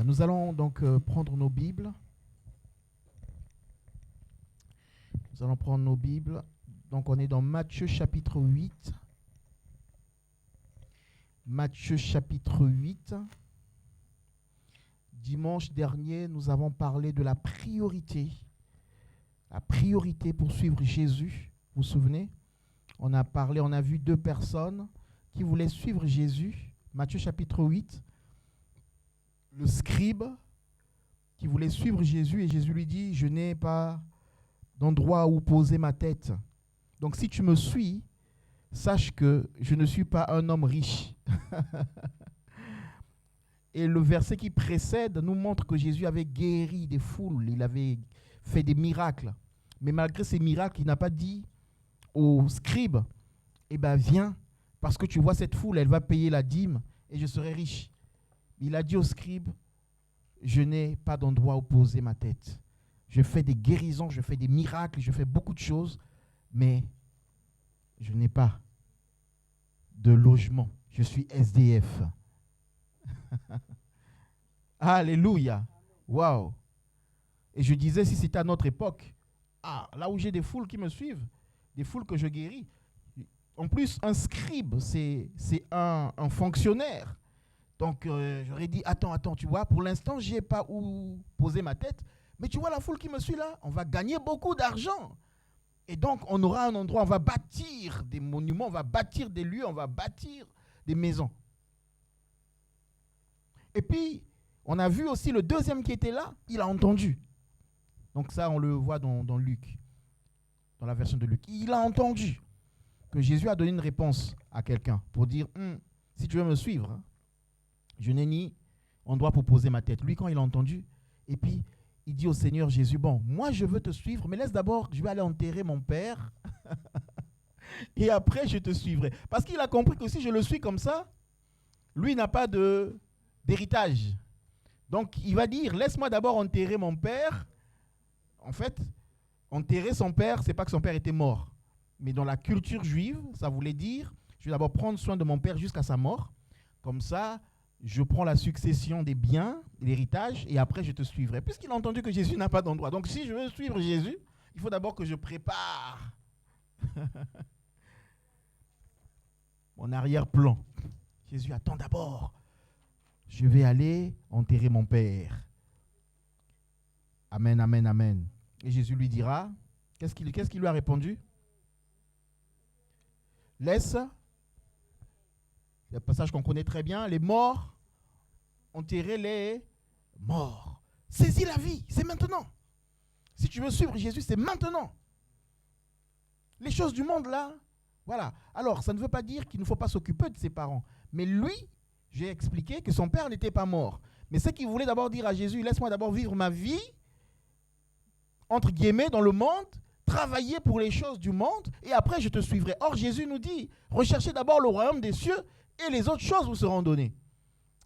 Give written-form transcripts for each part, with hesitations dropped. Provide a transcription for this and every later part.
Nous allons donc prendre nos Bibles. Nous allons prendre nos Bibles. Donc on est dans Matthieu chapitre 8. Matthieu chapitre 8. Dimanche dernier, nous avons parlé de la priorité. La priorité pour suivre Jésus. Vous vous souvenez? On a vu deux personnes qui voulaient suivre Jésus. Matthieu chapitre 8. Le scribe qui voulait suivre Jésus et Jésus lui dit, je n'ai pas d'endroit où poser ma tête. Donc si tu me suis, sache que je ne suis pas un homme riche. Et le verset qui précède nous montre que Jésus avait guéri des foules, il avait fait des miracles. Mais malgré ces miracles, il n'a pas dit au scribe, eh ben viens, parce que tu vois cette foule, elle va payer la dîme et je serai riche. Il a dit au scribe, je n'ai pas d'endroit où poser ma tête. Je fais des guérisons, je fais des miracles, je fais beaucoup de choses, mais je n'ai pas de logement. Je suis SDF. Alléluia. Waouh. Et je disais, si c'était à notre époque, là où j'ai des foules qui me suivent, des foules que je guéris. En plus, un scribe, c'est un fonctionnaire. Donc, j'aurais dit, attends, tu vois, pour l'instant, je n'ai pas où poser ma tête. Mais tu vois la foule qui me suit là, on va gagner beaucoup d'argent. Et donc, on aura un endroit, on va bâtir des monuments, on va bâtir des lieux, on va bâtir des maisons. Et puis, on a vu aussi le deuxième qui était là, il a entendu. Donc ça, on le voit dans Luc, dans la version de Luc. Il a entendu que Jésus a donné une réponse à quelqu'un pour dire, si tu veux me suivre, hein, je n'ai ni endroit pour poser ma tête. Lui, quand il a entendu, et puis il dit au Seigneur Jésus, bon, moi je veux te suivre, mais laisse d'abord, je vais aller enterrer mon père, et après je te suivrai. Parce qu'il a compris que si je le suis comme ça, lui n'a pas d'héritage. Donc il va dire, laisse-moi d'abord enterrer mon père. En fait, enterrer son père, c'est pas que son père était mort. Mais dans la culture juive, ça voulait dire, je vais d'abord prendre soin de mon père jusqu'à sa mort. Comme ça, je prends la succession des biens, l'héritage, et après je te suivrai. Puisqu'il a entendu que Jésus n'a pas d'endroit. Donc si je veux suivre Jésus, il faut d'abord que je prépare mon arrière-plan. Jésus, attends d'abord. Je vais aller enterrer mon père. Amen, amen, amen. Et Jésus lui dira, qu'est-ce qu'il lui a répondu? Laisse, le passage qu'on connaît très bien, les morts, enterrer les morts. Saisis la vie, c'est maintenant. Si tu veux suivre Jésus, c'est maintenant. Les choses du monde là, voilà. Alors, ça ne veut pas dire qu'il ne faut pas s'occuper de ses parents. Mais lui, j'ai expliqué que son père n'était pas mort. Mais ce qu'il voulait d'abord dire à Jésus, laisse-moi d'abord vivre ma vie, entre guillemets, dans le monde, travailler pour les choses du monde, et après je te suivrai. Or, Jésus nous dit, recherchez d'abord le royaume des cieux, et les autres choses vous seront données.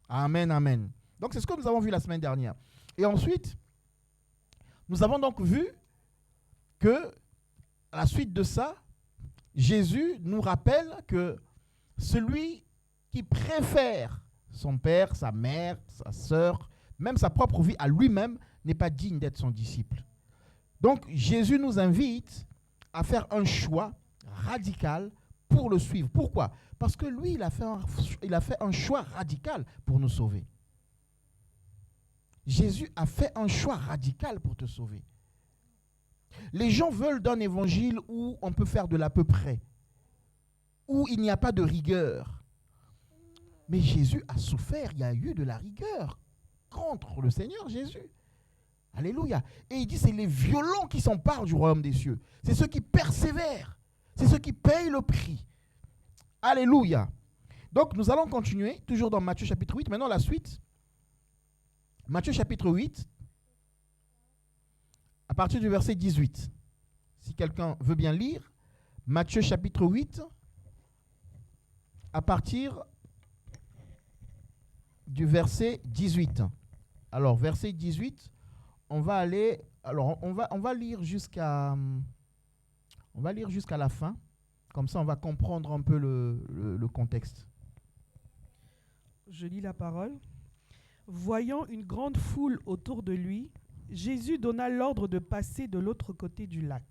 Amen, amen. Donc, c'est ce que nous avons vu la semaine dernière. Et ensuite, nous avons donc vu que, à la suite de ça, Jésus nous rappelle que celui qui préfère son père, sa mère, sa sœur, même sa propre vie à lui-même, n'est pas digne d'être son disciple. Donc, Jésus nous invite à faire un choix radical pour le suivre. Pourquoi? Parce que lui, il a fait un choix radical pour nous sauver. Jésus a fait un choix radical pour te sauver. Les gens veulent d'un évangile où on peut faire de l'à peu près, où il n'y a pas de rigueur. Mais Jésus a souffert, il y a eu de la rigueur contre le Seigneur Jésus. Alléluia. Et il dit, c'est les violents qui s'emparent du royaume des cieux. C'est ceux qui persévèrent. C'est ceux qui payent le prix. Alléluia. Donc, nous allons continuer, toujours dans Matthieu chapitre 8. Maintenant, la suite. Matthieu chapitre 8, à partir du verset 18. Si quelqu'un veut bien lire, Matthieu chapitre 8, à partir du verset 18. Alors, verset 18, on va lire jusqu'à la fin. Comme ça, on va comprendre un peu le contexte. Je lis la parole. Voyant une grande foule autour de lui, Jésus donna l'ordre de passer de l'autre côté du lac.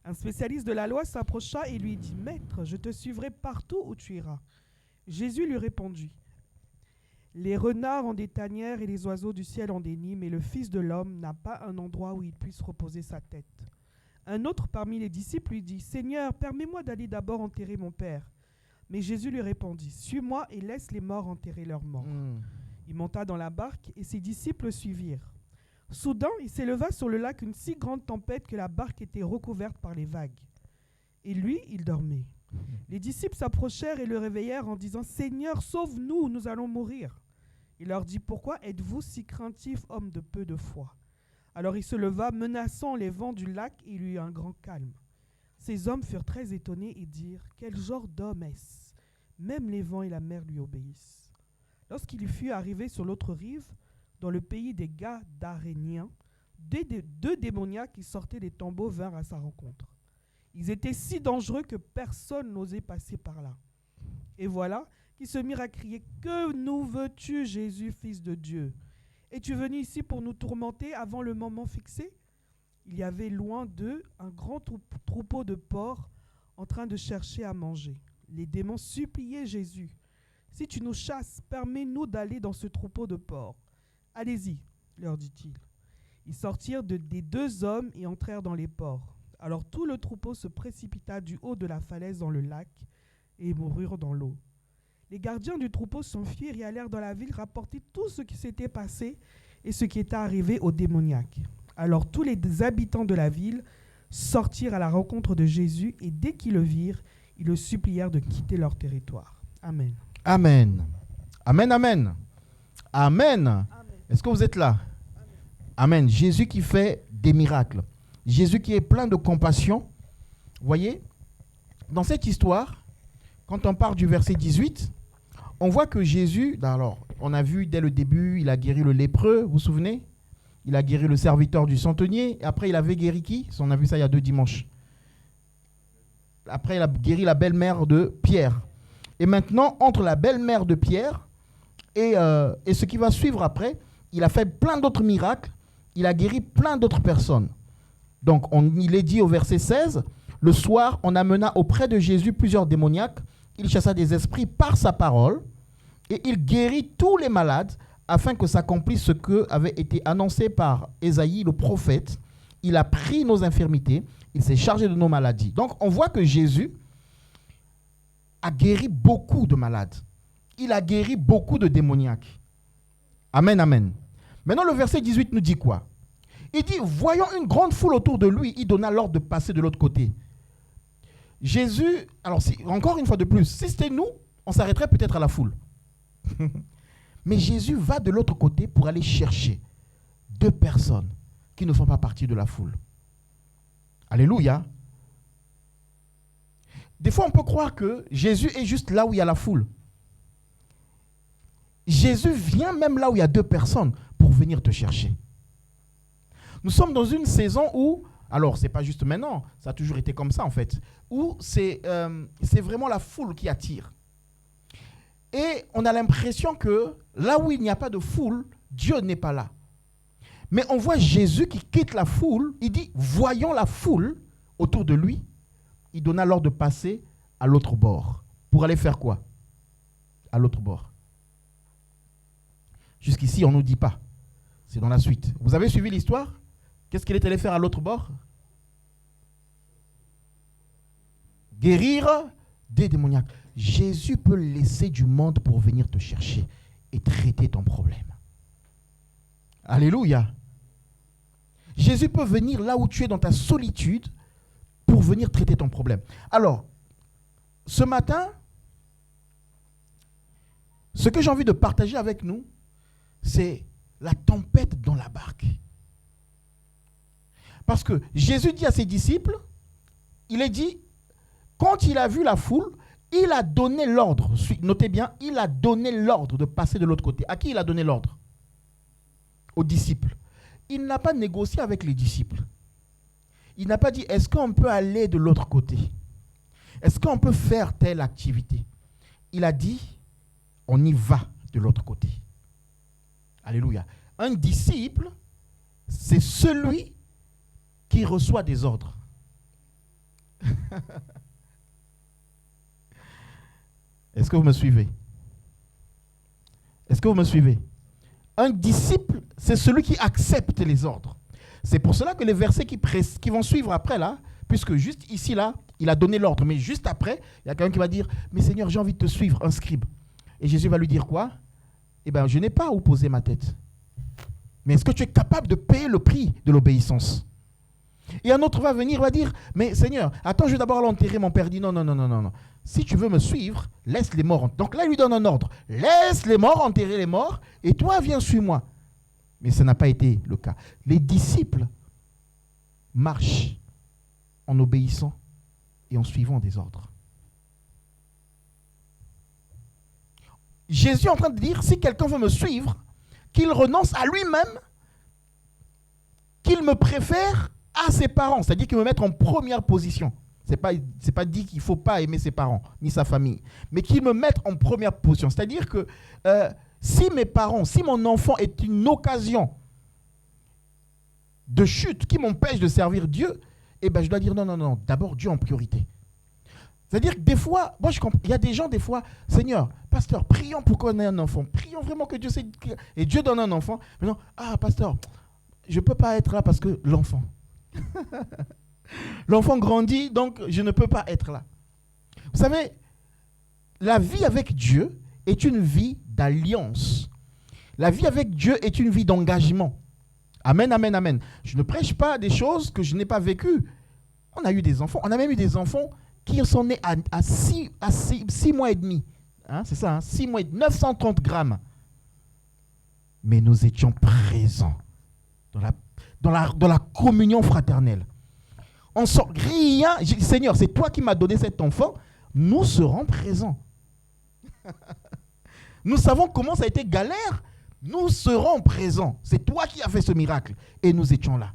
Un spécialiste de la loi s'approcha et lui dit « Maître, je te suivrai partout où tu iras. » Jésus lui répondit « Les renards ont des tanières et les oiseaux du ciel ont des nids, mais le Fils de l'homme n'a pas un endroit où il puisse reposer sa tête. » Un autre parmi les disciples lui dit « Seigneur, permets-moi d'aller d'abord enterrer mon père. » Mais Jésus lui répondit « Suis-moi et laisse les morts enterrer leurs morts. » Il monta dans la barque et ses disciples le suivirent. Soudain, il s'éleva sur le lac une si grande tempête que la barque était recouverte par les vagues. Et lui, il dormait. Les disciples s'approchèrent et le réveillèrent en disant « Seigneur, sauve-nous, nous allons mourir. » Il leur dit « Pourquoi êtes-vous si craintifs, hommes de peu de foi ?» Alors il se leva, menaçant les vents du lac, et il y eut un grand calme. Ces hommes furent très étonnés et dirent « Quel genre d'homme est-ce ? Même les vents et la mer lui obéissent. » Lorsqu'il fut arrivé sur l'autre rive, dans le pays des Gadaréniens, deux démoniaques qui sortaient des tombeaux vinrent à sa rencontre. Ils étaient si dangereux que personne n'osait passer par là. Et voilà qu'ils se mirent à crier « Que nous veux-tu, Jésus, Fils de Dieu ? Es-tu venu ici pour nous tourmenter avant le moment fixé ?» Il y avait loin d'eux un grand troupeau de porcs en train de chercher à manger. Les démons suppliaient Jésus. « Si tu nous chasses, permets-nous d'aller dans ce troupeau de porcs. » « Allez-y, leur dit-il. Ils sortirent des deux hommes et entrèrent dans les porcs. Alors tout le troupeau se précipita du haut de la falaise dans le lac et moururent dans l'eau. Les gardiens du troupeau s'enfuirent et allèrent dans la ville rapporter tout ce qui s'était passé et ce qui était arrivé aux démoniaques. Alors tous les habitants de la ville sortirent à la rencontre de Jésus et dès qu'ils le virent, ils le supplièrent de quitter leur territoire. Amen. Amen. Amen, amen. Amen. Est-ce que vous êtes là? Amen. Jésus qui fait des miracles. Jésus qui est plein de compassion. Vous voyez, dans cette histoire, quand on part du verset 18, on voit que Jésus, alors, on a vu dès le début, il a guéri le lépreux, vous vous souvenez? Il a guéri le serviteur du centenier. Et après, il avait guéri qui? On a vu ça il y a 2 dimanches. Après, il a guéri la belle-mère de Pierre. Et maintenant, entre la belle-mère de Pierre et ce qui va suivre après, il a fait plein d'autres miracles. Il a guéri plein d'autres personnes. Donc, il est dit au verset 16, « Le soir, on amena auprès de Jésus plusieurs démoniaques. Il chassa des esprits par sa parole et il guérit tous les malades afin que s'accomplisse ce qui avait été annoncé par Ésaïe, le prophète. Il a pris nos infirmités, il s'est chargé de nos maladies. » Donc, on voit que Jésus a guéri beaucoup de malades. Il a guéri beaucoup de démoniaques. Amen, amen. Maintenant, le verset 18 nous dit quoi? Il dit, voyant une grande foule autour de lui, il donna l'ordre de passer de l'autre côté. Jésus, alors encore une fois de plus, si c'était nous, on s'arrêterait peut-être à la foule. Mais Jésus va de l'autre côté pour aller chercher 2 personnes qui ne font pas partie de la foule. Alléluia. Des fois, on peut croire que Jésus est juste là où il y a la foule. Jésus vient même là où il y a 2 personnes pour venir te chercher. Nous sommes dans une saison où, alors c'est pas juste maintenant, ça a toujours été comme ça en fait, où c'est vraiment la foule qui attire. Et on a l'impression que là où il n'y a pas de foule, Dieu n'est pas là. Mais on voit Jésus qui quitte la foule, il dit, voyons la foule autour de lui, il donna l'ordre de passer à l'autre bord. Pour aller faire quoi? À l'autre bord. Jusqu'ici, on ne nous dit pas. C'est dans la suite. Vous avez suivi l'histoire? Qu'est-ce qu'il est allé faire à l'autre bord? Guérir des démoniaques. Jésus peut laisser du monde pour venir te chercher et traiter ton problème. Alléluia. Jésus peut venir là où tu es dans ta solitude pour venir traiter ton problème. Alors, ce matin, ce que j'ai envie de partager avec nous, c'est la tempête dans la barque. Parce que Jésus dit à ses disciples, il est dit, quand il a vu la foule, il a donné l'ordre, notez bien, il a donné l'ordre de passer de l'autre côté. À qui il a donné l'ordre? Aux disciples. Il n'a pas négocié avec les disciples. Il n'a pas dit, est-ce qu'on peut aller de l'autre côté? Est-ce qu'on peut faire telle activité? Il a dit, on y va de l'autre côté. Alléluia. Un disciple, c'est celui qui reçoit des ordres. Est-ce que vous me suivez? Est-ce que vous me suivez? Un disciple, c'est celui qui accepte les ordres. C'est pour cela que les versets qui vont suivre après là, puisque juste ici là, il a donné l'ordre, mais juste après, il y a quelqu'un qui va dire, mais Seigneur, j'ai envie de te suivre, un scribe. Et Jésus va lui dire quoi? Eh bien, je n'ai pas où poser ma tête. Mais est-ce que tu es capable de payer le prix de l'obéissance? Et un autre va venir, va dire, mais Seigneur, attends, je vais d'abord l'enterrer. Mon père dit, non, non, non, non, non, non. Si tu veux me suivre, laisse les morts. Donc là, il lui donne un ordre. Laisse les morts, enterrer les morts, et toi, viens, suis-moi. Mais ça n'a pas été le cas. Les disciples marchent en obéissant et en suivant des ordres. Jésus est en train de dire, si quelqu'un veut me suivre, qu'il renonce à lui-même, qu'il me préfère à ses parents, c'est-à-dire qu'il me mette en première position. C'est pas dit qu'il ne faut pas aimer ses parents, ni sa famille, mais qu'il me mette en première position. C'est-à-dire que si mes parents, si mon enfant est une occasion de chute qui m'empêche de servir Dieu, eh ben je dois dire non, non, non, d'abord Dieu en priorité. C'est-à-dire que des fois, moi je comprends, il y a des gens des fois, Seigneur, pasteur, prions pour qu'on ait un enfant, prions vraiment que Dieu sait, et Dieu donne un enfant. Maintenant, pasteur, je ne peux pas être là parce que l'enfant. L'enfant grandit, donc je ne peux pas être là. Vous savez, la vie avec Dieu est une vie d'alliance. La vie avec Dieu est une vie d'engagement. Amen, amen, amen. Je ne prêche pas des choses que je n'ai pas vécues. On a eu des enfants, on a même eu des enfants qui sont nés à 6 mois et demi. Hein, c'est ça, 6 mois et demi, 930 grammes. Mais nous étions présents dans la communion fraternelle. On sort rien. J'ai dit, Seigneur, c'est toi qui m'as donné cet enfant. Nous serons présents. Nous savons comment ça a été galère. Nous serons présents. C'est toi qui as fait ce miracle. Et nous étions là.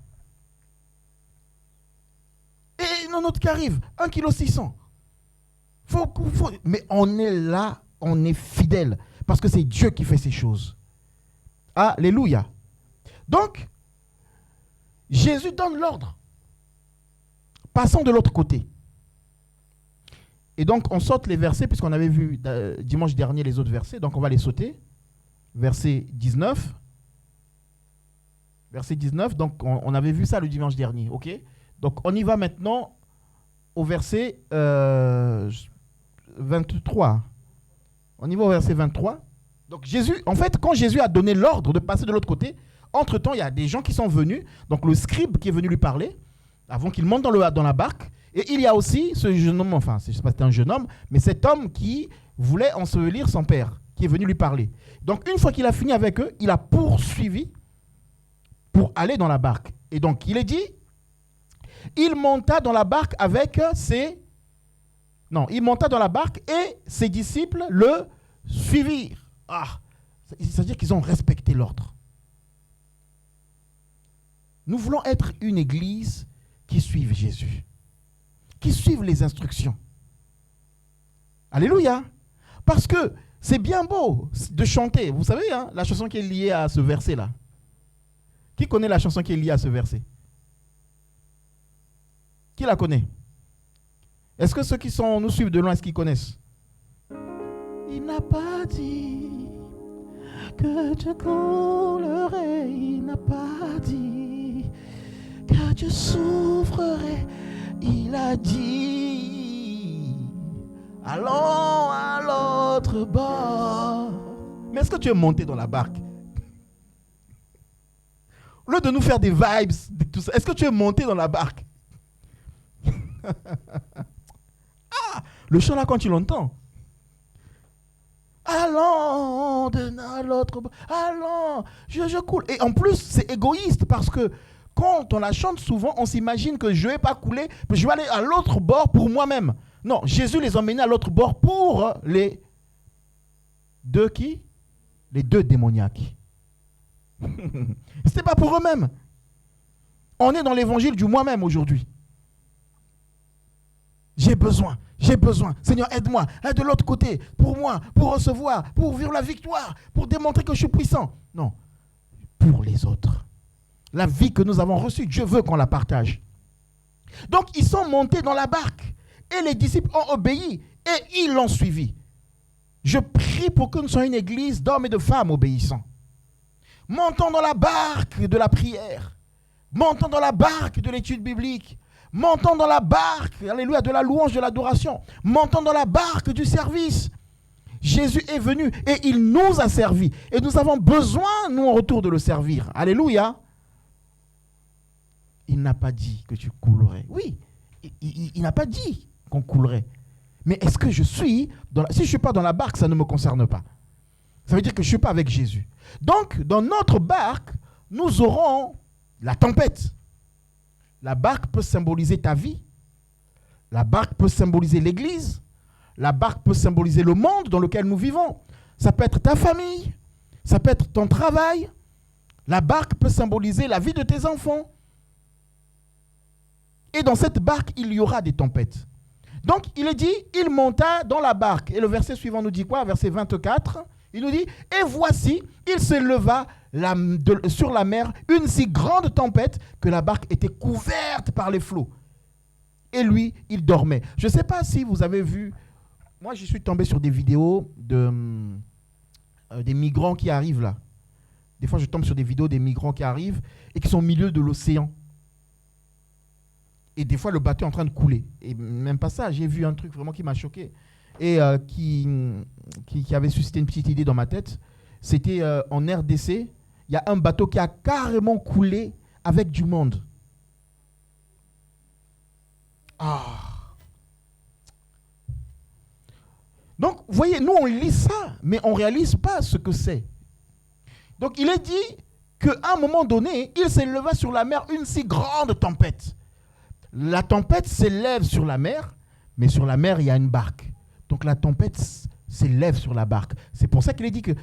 Et non, notre qui arrive, 1,6 kg. Mais on est là, on est fidèle. Parce que c'est Dieu qui fait ces choses. Alléluia. Donc, Jésus donne l'ordre. Passons de l'autre côté. Et donc, on saute les versets, puisqu'on avait vu dimanche dernier les autres versets. Donc, on va les sauter. Verset 19. Verset 19. Donc, on avait vu ça le dimanche dernier. OK? Donc, on y va maintenant au verset 23. On y va au verset 23. Donc, Jésus, en fait, quand Jésus a donné l'ordre de passer de l'autre côté, entre-temps, il y a des gens qui sont venus. Donc, le scribe qui est venu lui parler, avant qu'il monte dans la barque. Et il y a aussi ce jeune homme, enfin, je ne sais pas si c'était un jeune homme, mais cet homme qui voulait ensevelir son père, qui est venu lui parler. Donc, une fois qu'il a fini avec eux, il a poursuivi pour aller dans la barque. Et donc, il est dit, il monta dans la barque avec ses... Non, il monta dans la barque et ses disciples le suivirent. C'est-à-dire qu'ils ont respecté l'ordre. Nous voulons être une église qui suive Jésus, qui suive les instructions. Alléluia. Parce que c'est bien beau de chanter. Vous savez, hein, la chanson qui est liée à ce verset-là. Qui connaît la chanson qui est liée à ce verset? Qui la connaît? Est-ce que ceux qui nous suivent de loin, est-ce qu'ils connaissent? Il n'a pas dit que Dieu coulerait. Il n'a pas dit que Dieu souffrerait. Il a dit, allons à l'autre bord. Mais est-ce que tu es monté dans la barque? Au lieu de nous faire des vibes, de tout ça, est-ce que tu es monté dans la barque? Le chant là, quand tu l'entends. Allons à l'autre bord. Allons, je coule. Et en plus, c'est égoïste parce que quand on la chante souvent, on s'imagine que je ne vais pas couler, je vais aller à l'autre bord pour moi-même. Non, Jésus les a emmenés à l'autre bord pour les deux qui? Les deux démoniaques. Ce n'était pas pour eux-mêmes. On est dans l'évangile du moi-même aujourd'hui. J'ai besoin. Seigneur, aide-moi. Aide de l'autre côté, pour moi, pour recevoir, pour vivre la victoire, pour démontrer que je suis puissant. Non, pour les autres. La vie que nous avons reçue, Dieu veut qu'on la partage. Donc, ils sont montés dans la barque et les disciples ont obéi et ils l'ont suivi. Je prie pour que nous soyons une église d'hommes et de femmes obéissants. Montons dans la barque de la prière. Montons dans la barque de l'étude biblique. Montons dans la barque, alléluia, de la louange, de l'adoration. Montons dans la barque du service. Jésus est venu et il nous a servi. Et nous avons besoin, nous, en retour, de le servir. Alléluia. Il n'a pas dit que tu coulerais. Oui, il n'a pas dit qu'on coulerait. Mais est-ce que je suis si je ne suis pas dans la barque, ça ne me concerne pas. Ça veut dire que je ne suis pas avec Jésus. Donc, dans notre barque, nous aurons la tempête. La barque peut symboliser ta vie. La barque peut symboliser l'église. La barque peut symboliser le monde dans lequel nous vivons. Ça peut être ta famille. Ça peut être ton travail. La barque peut symboliser la vie de tes enfants. Et dans cette barque, il y aura des tempêtes. Donc, il est dit, il monta dans la barque. Et le verset suivant nous dit quoi? Verset 24, il nous dit, et voici, il se leva sur la mer une si grande tempête que la barque était couverte par les flots. Et lui, il dormait. Je ne sais pas si vous avez vu, moi je suis tombé sur des vidéos des migrants qui arrivent là. Des fois, je tombe sur des vidéos des migrants qui arrivent et qui sont au milieu de l'océan. Et des fois, le bateau est en train de couler. Et même pas ça, j'ai vu un truc vraiment qui m'a choqué. Et qui avait suscité une petite idée dans ma tête. C'était en RDC, il y a un bateau qui a carrément coulé avec du monde. Donc, vous voyez, nous, on lit ça, mais on ne réalise pas ce que c'est. Donc, il est dit qu'à un moment donné, il s'éleva sur la mer une si grande tempête. La tempête s'élève sur la mer, mais sur la mer, il y a une barque. Donc la tempête s'élève sur la barque. C'est pour ça qu'il est dit que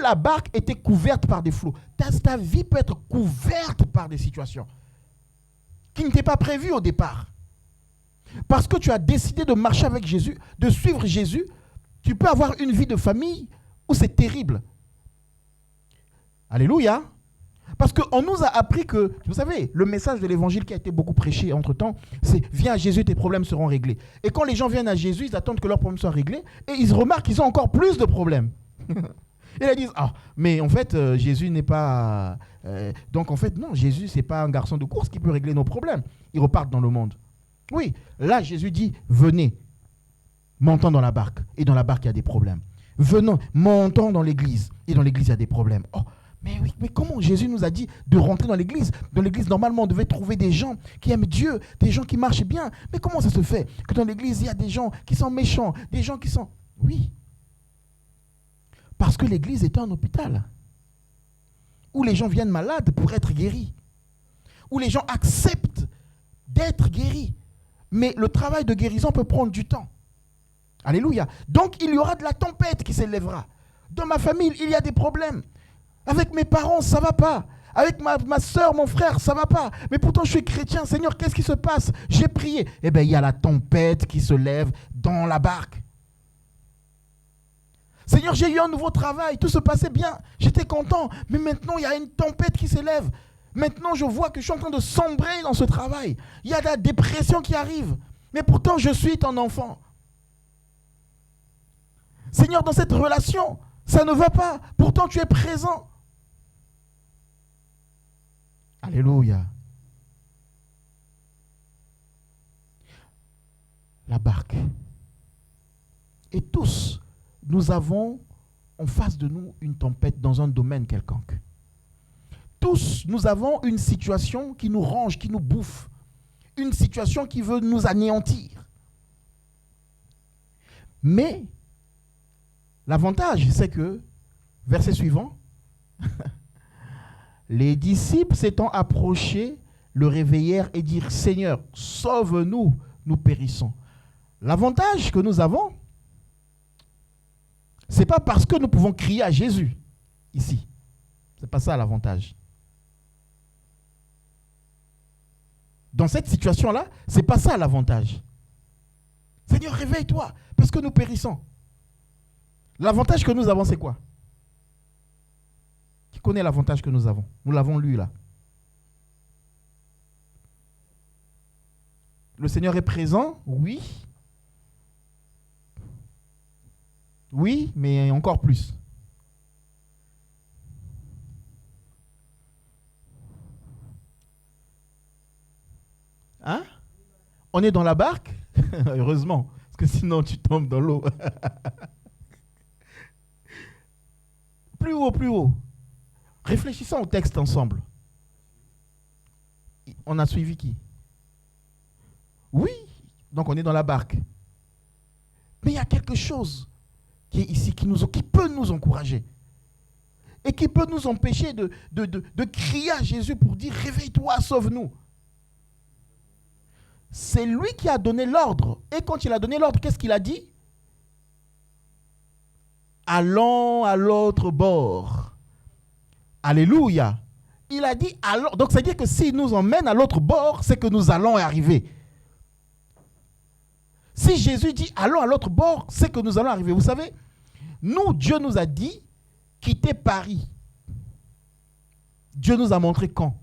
la barque était couverte par des flots. Ta vie peut être couverte par des situations qui n'étaient pas prévues au départ. Parce que tu as décidé de marcher avec Jésus, de suivre Jésus, tu peux avoir une vie de famille où c'est terrible. Alléluia. Parce qu'on nous a appris que, vous savez, le message de l'évangile qui a été beaucoup prêché entre-temps, c'est « Viens à Jésus, tes problèmes seront réglés ». Et quand les gens viennent à Jésus, ils attendent que leurs problèmes soient réglés et ils remarquent qu'ils ont encore plus de problèmes. Et ils disent « Ah, mais en fait, Jésus n'est pas... donc en fait, non, Jésus, ce n'est pas un garçon de course qui peut régler nos problèmes. » Ils repartent dans le monde. Oui, là, Jésus dit « Venez, montons dans la barque. » Et dans la barque, il y a des problèmes. « Venons, montons dans l'église. » Et dans l'église, il y a des problèmes. Oh, mais oui, mais comment Jésus nous a dit de rentrer dans l'église? Dans l'église, normalement, on devait trouver des gens qui aiment Dieu, des gens qui marchent bien. Mais comment ça se fait que dans l'église, il y a des gens qui sont méchants, des gens qui sont... Oui. Parce que l'église est un hôpital où les gens viennent malades pour être guéris, où les gens acceptent d'être guéris. Mais le travail de guérison peut prendre du temps. Alléluia. Donc, il y aura de la tempête qui s'élèvera. Dans ma famille, il y a des problèmes. Avec mes parents, ça ne va pas. Avec ma soeur, mon frère, ça ne va pas. Mais pourtant, je suis chrétien. Seigneur, qu'est-ce qui se passe? J'ai prié. Eh bien, il y a la tempête qui se lève dans la barque. Seigneur, j'ai eu un nouveau travail. Tout se passait bien. J'étais content. Mais maintenant, il y a une tempête qui s'élève. Maintenant, je vois que je suis en train de sombrer dans ce travail. Il y a de la dépression qui arrive. Mais pourtant, je suis ton enfant. Seigneur, dans cette relation, ça ne va pas. Pourtant, tu es présent. Alléluia. La barque. Et tous, nous avons en face de nous une tempête dans un domaine quelconque. Tous, nous avons une situation qui nous ronge, qui nous bouffe. Une situation qui veut nous anéantir. Mais, l'avantage, c'est que, verset suivant, les disciples s'étant approchés, le réveillèrent et dirent « Seigneur, sauve-nous, nous périssons. » L'avantage que nous avons, ce n'est pas parce que nous pouvons crier à Jésus, ici. Ce n'est pas ça l'avantage. Dans cette situation-là, ce n'est pas ça l'avantage. Seigneur, réveille-toi, parce que nous périssons. L'avantage que nous avons, c'est quoi? Qui connaît l'avantage que nous avons? Nous l'avons lu là. Le Seigneur est présent? Oui. Oui, mais encore plus. Hein? On est dans la barque? Heureusement, parce que sinon tu tombes dans l'eau. Plus haut, plus haut. Réfléchissons au texte ensemble. On a suivi qui? Oui, donc on est dans la barque. Mais il y a quelque chose qui est ici, qui peut nous encourager. Et qui peut nous empêcher de crier à Jésus pour dire « Réveille-toi, sauve-nous ». C'est lui qui a donné l'ordre. Et quand il a donné l'ordre, qu'est-ce qu'il a dit? Allons à l'autre bord. Alléluia. Il a dit allons. Donc, c'est-à-dire que s'il nous emmène à l'autre bord, c'est que nous allons y arriver. Si Jésus dit allons à l'autre bord, c'est que nous allons arriver. Vous savez, nous, Dieu nous a dit quitter Paris. Dieu nous a montré quand.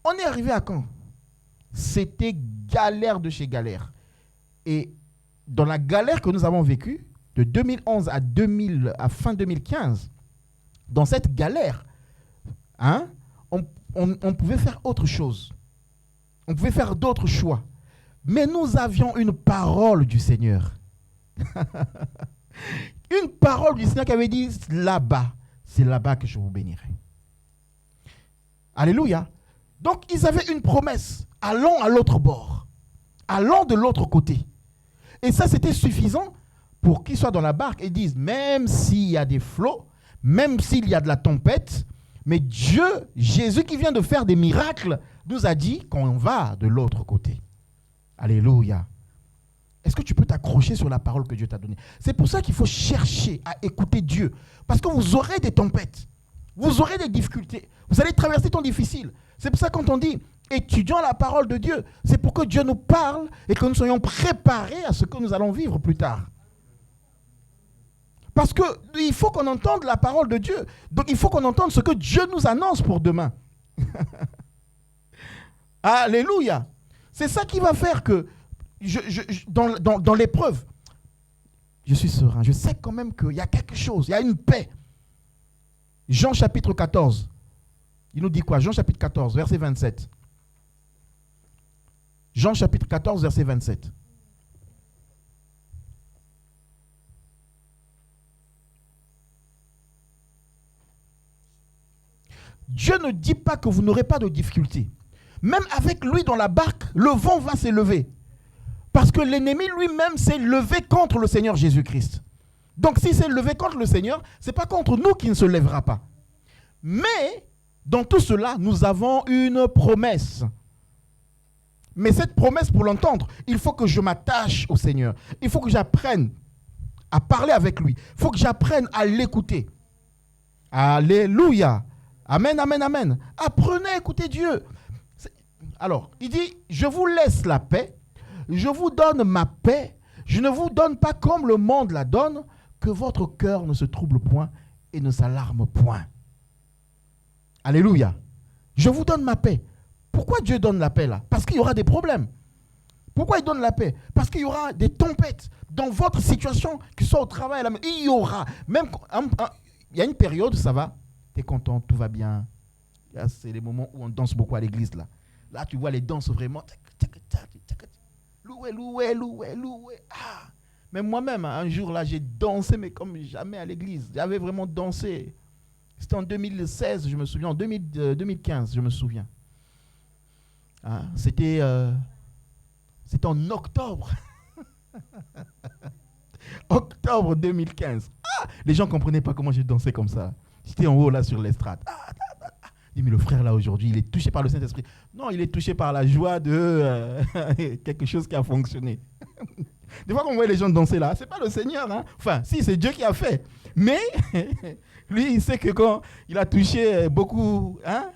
On est arrivé à quand? C'était galère de chez galère. Et dans la galère que nous avons vécue, de 2011 à fin 2015, dans cette galère, on pouvait faire autre chose. On pouvait faire d'autres choix. Mais nous avions une parole du Seigneur. Une parole du Seigneur qui avait dit, là-bas, c'est là-bas que je vous bénirai. Alléluia. Donc, ils avaient une promesse. Allons à l'autre bord. Allons de l'autre côté. Et ça, c'était suffisant pour qu'ils soient dans la barque et disent, même s'il y a des flots, même s'il y a de la tempête, mais Dieu, Jésus qui vient de faire des miracles, nous a dit qu'on va de l'autre côté. Alléluia. Est-ce que tu peux t'accrocher sur la parole que Dieu t'a donnée? C'est pour ça qu'il faut chercher à écouter Dieu. Parce que vous aurez des tempêtes. Vous aurez des difficultés. Vous allez traverser des temps difficiles. C'est pour ça quand on dit étudions la parole de Dieu, c'est pour que Dieu nous parle et que nous soyons préparés à ce que nous allons vivre plus tard. Parce qu'il faut qu'on entende la parole de Dieu. Donc il faut qu'on entende ce que Dieu nous annonce pour demain. Alléluia. C'est ça qui va faire que dans l'épreuve, je suis serein. Je sais quand même qu'il y a quelque chose, il y a une paix. Jean chapitre 14. Il nous dit quoi? Jean chapitre 14, verset 27. Jean chapitre 14, verset 27. Dieu ne dit pas que vous n'aurez pas de difficultés. Même avec lui dans la barque, le vent va s'élever. Parce que l'ennemi lui-même s'est levé contre le Seigneur Jésus-Christ. Donc s'il s'est levé contre le Seigneur, ce n'est pas contre nous qu'il ne se lèvera pas. Mais dans tout cela, nous avons une promesse. Mais cette promesse, pour l'entendre, il faut que je m'attache au Seigneur. Il faut que j'apprenne à parler avec lui. Il faut que j'apprenne à l'écouter. Alléluia. Amen, amen, amen. Apprenez à écouter Dieu. Alors, il dit, je vous laisse la paix, je vous donne ma paix, je ne vous donne pas comme le monde la donne, que votre cœur ne se trouble point et ne s'alarme point. Alléluia. Je vous donne ma paix. Pourquoi Dieu donne la paix là? Parce qu'il y aura des problèmes. Pourquoi il donne la paix? Parce qu'il y aura des tempêtes dans votre situation, que ce soit au travail, il y aura. Même, il y a une période, ça va, tu es content, tout va bien. Là, c'est les moments où on danse beaucoup à l'église là. Là, tu vois les danses vraiment. Loué, loué, loué, loué. Ah. Mais moi-même, un jour là, j'ai dansé, mais comme jamais à l'église. J'avais vraiment dansé. C'était en 2016, je me souviens. En 2015, je me souviens. Ah, c'était en octobre. Octobre 2015. Ah, les gens ne comprenaient pas comment j'ai dansé comme ça. J'étais en haut là sur l'estrade. Je dis, mais le frère là aujourd'hui, il est touché par le Saint-Esprit. Non, il est touché par la joie de quelque chose qui a fonctionné. Des fois qu'on voit les gens danser là, c'est pas le Seigneur. Hein? Enfin, si, c'est Dieu qui a fait. Mais lui, il sait que quand il a touché beaucoup, hein?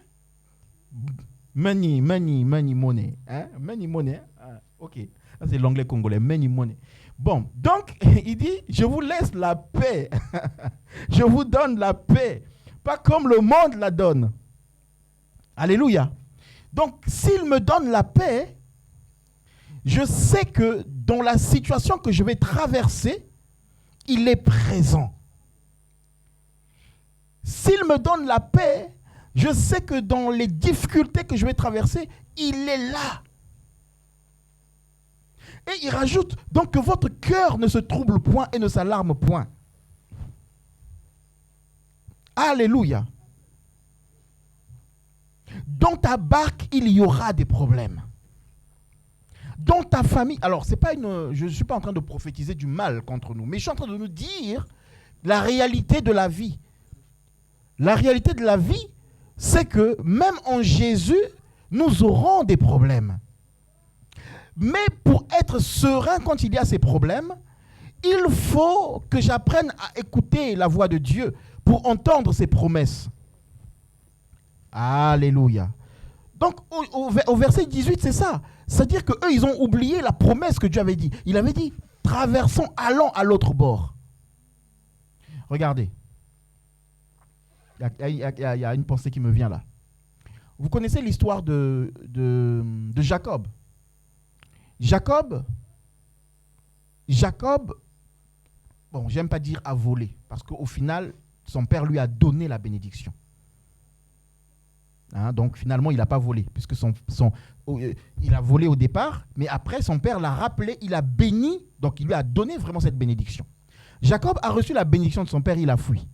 Money, money, money, money. Hein? Money, money. Ah, ok. Ça, c'est l'anglais congolais. Money, money. Bon, donc, il dit, je vous laisse la paix. Je vous donne la paix. Pas comme le monde la donne. Alléluia. Donc, s'il me donne la paix, je sais que dans la situation que je vais traverser, il est présent. S'il me donne la paix, je sais que dans les difficultés que je vais traverser, il est là. Et il rajoute donc que votre cœur ne se trouble point et ne s'alarme point. Alléluia. Dans ta barque, il y aura des problèmes. Dans ta famille, alors je ne suis pas en train de prophétiser du mal contre nous, mais je suis en train de nous dire la réalité de la vie. La réalité de la vie, c'est que même en Jésus, nous aurons des problèmes. Mais pour être serein quand il y a ces problèmes, il faut que j'apprenne à écouter la voix de Dieu pour entendre ses promesses. Alléluia. Donc au verset 18, c'est ça. C'est-à-dire qu'eux, ils ont oublié la promesse que Dieu avait dit. Il avait dit, traversons, allons à l'autre bord. Regardez. Il y a une pensée qui me vient là. Vous connaissez l'histoire de Jacob. Jacob, bon, j'aime pas dire a volé, parce qu'au final, son père lui a donné la bénédiction. Donc finalement, il n'a pas volé, puisque il a volé au départ, mais après, son père l'a rappelé, il a béni, donc il lui a donné vraiment cette bénédiction. Jacob a reçu la bénédiction de son père, il a fui.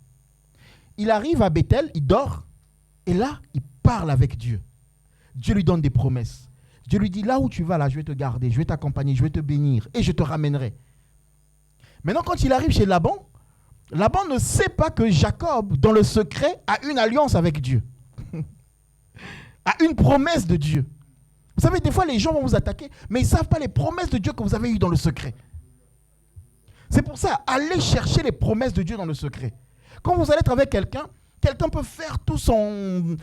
Il arrive à Bethel, il dort, et là, il parle avec Dieu. Dieu lui donne des promesses. Dieu lui dit, là où tu vas, là, je vais te garder, je vais t'accompagner, je vais te bénir, et je te ramènerai. Maintenant, quand il arrive chez Laban, Laban ne sait pas que Jacob, dans le secret, a une alliance avec Dieu. A une promesse de Dieu. Vous savez, des fois, les gens vont vous attaquer, mais ils ne savent pas les promesses de Dieu que vous avez eues dans le secret. C'est pour ça, allez chercher les promesses de Dieu dans le secret. Quand vous allez être avec quelqu'un, quelqu'un peut faire tout son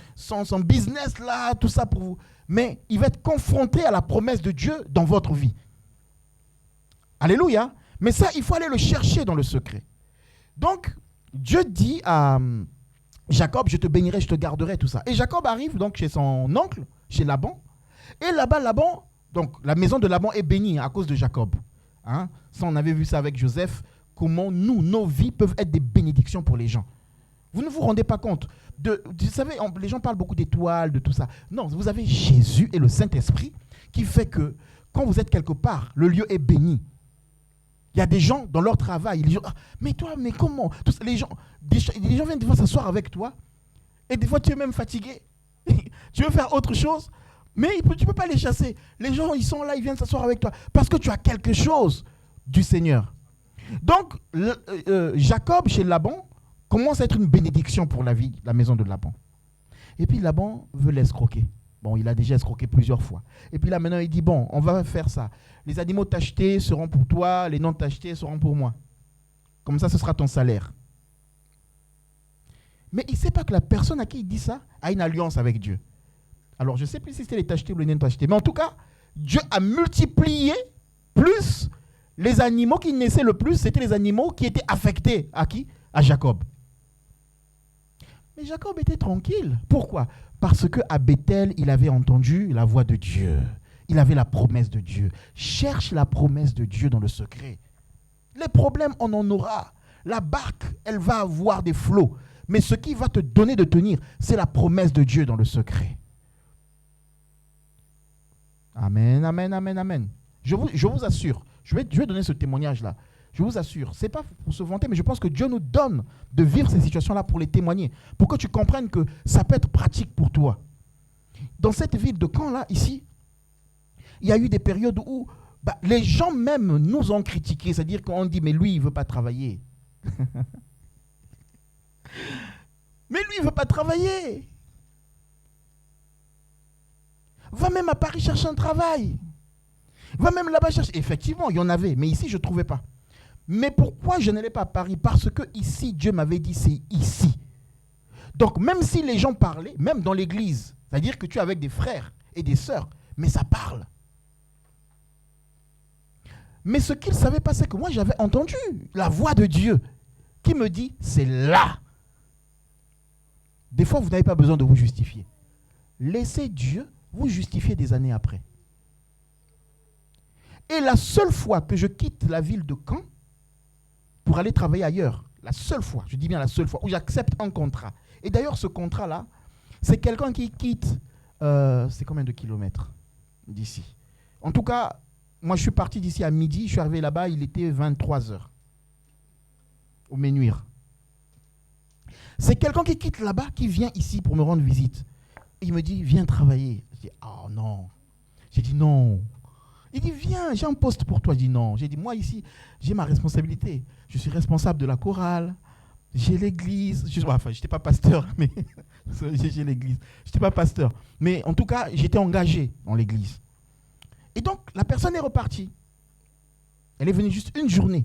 business là, tout ça pour vous, mais il va être confronté à la promesse de Dieu dans votre vie. Alléluia. Mais ça, il faut aller le chercher dans le secret. Donc, Dieu dit à Jacob, je te bénirai, je te garderai, tout ça. Et Jacob arrive donc chez son oncle, chez Laban. Et là-bas, Laban, donc la maison de Laban est bénie à cause de Jacob. Ça, on avait vu ça avec Joseph, comment nos vies peuvent être des bénédictions pour les gens. Vous ne vous rendez pas compte. Vous savez, les gens parlent beaucoup d'étoiles, de tout ça. Non, vous avez Jésus et le Saint-Esprit qui fait que quand vous êtes quelque part, le lieu est béni. Il y a des gens dans leur travail, ils disent, mais toi, mais comment les gens viennent des fois s'asseoir avec toi et des fois tu es même fatigué. Tu veux faire autre chose, mais tu ne peux pas les chasser. Les gens, ils sont là, ils viennent s'asseoir avec toi parce que tu as quelque chose du Seigneur. Donc, Jacob chez Laban commence à être une bénédiction pour la vie, la maison de Laban. Et puis Laban veut l'escroquer. Bon, il a déjà escroqué plusieurs fois. Et puis là, maintenant, il dit, bon, on va faire ça. Les animaux tachetés seront pour toi, les non tachetés seront pour moi. Comme ça, ce sera ton salaire. Mais il ne sait pas que la personne à qui il dit ça a une alliance avec Dieu. Alors, je ne sais plus si c'était les tachetés ou les non tachetés. Mais en tout cas, Dieu a multiplié plus les animaux qui naissaient le plus. C'était les animaux qui étaient affectés à qui? À Jacob. Mais Jacob était tranquille. Pourquoi? Parce qu'à Bethel, il avait entendu la voix de Dieu. Il avait la promesse de Dieu. Cherche la promesse de Dieu dans le secret. Les problèmes, on en aura. La barque, elle va avoir des flots. Mais ce qui va te donner de tenir, c'est la promesse de Dieu dans le secret. Amen, amen, amen, amen. Je vous assure, je vais donner ce témoignage-là. Je vous assure, ce n'est pas pour se vanter, mais je pense que Dieu nous donne de vivre ces situations-là pour les témoigner, pour que tu comprennes que ça peut être pratique pour toi. Dans cette ville de Caen, là, ici, il y a eu des périodes où les gens même nous ont critiqués, c'est-à-dire qu'on dit, mais lui, il ne veut pas travailler. Mais lui, il ne veut pas travailler. Va même à Paris chercher un travail. Va même là-bas chercher. Effectivement, il y en avait, mais ici, je ne trouvais pas. Mais pourquoi je n'allais pas à Paris? Parce que ici, Dieu m'avait dit, c'est ici. Donc, même si les gens parlaient, même dans l'église, c'est-à-dire que tu es avec des frères et des sœurs, mais ça parle. Mais ce qu'il ne savait pas, c'est que moi, j'avais entendu la voix de Dieu qui me dit, c'est là. Des fois, vous n'avez pas besoin de vous justifier. Laissez Dieu vous justifier des années après. Et la seule fois que je quitte la ville de Caen pour aller travailler ailleurs, la seule fois, je dis bien la seule fois, où j'accepte un contrat. Et d'ailleurs, ce contrat-là, c'est quelqu'un qui quitte, c'est combien de kilomètres d'ici? En tout cas, moi je suis parti d'ici à midi, je suis arrivé là-bas, il était 23h, au Ménuire. C'est quelqu'un qui quitte là-bas, qui vient ici pour me rendre visite. Et il me dit, viens travailler. Je dis, oh non. J'ai dit non. Il dit, viens, j'ai un poste pour toi. Je dis non. J'ai dit, moi ici, j'ai ma responsabilité. Je suis responsable de la chorale. J'ai l'église. Enfin, je n'étais pas pasteur, mais j'ai l'église. Je n'étais pas pasteur. Mais en tout cas, j'étais engagé dans l'église. Et donc, la personne est repartie. Elle est venue juste une journée.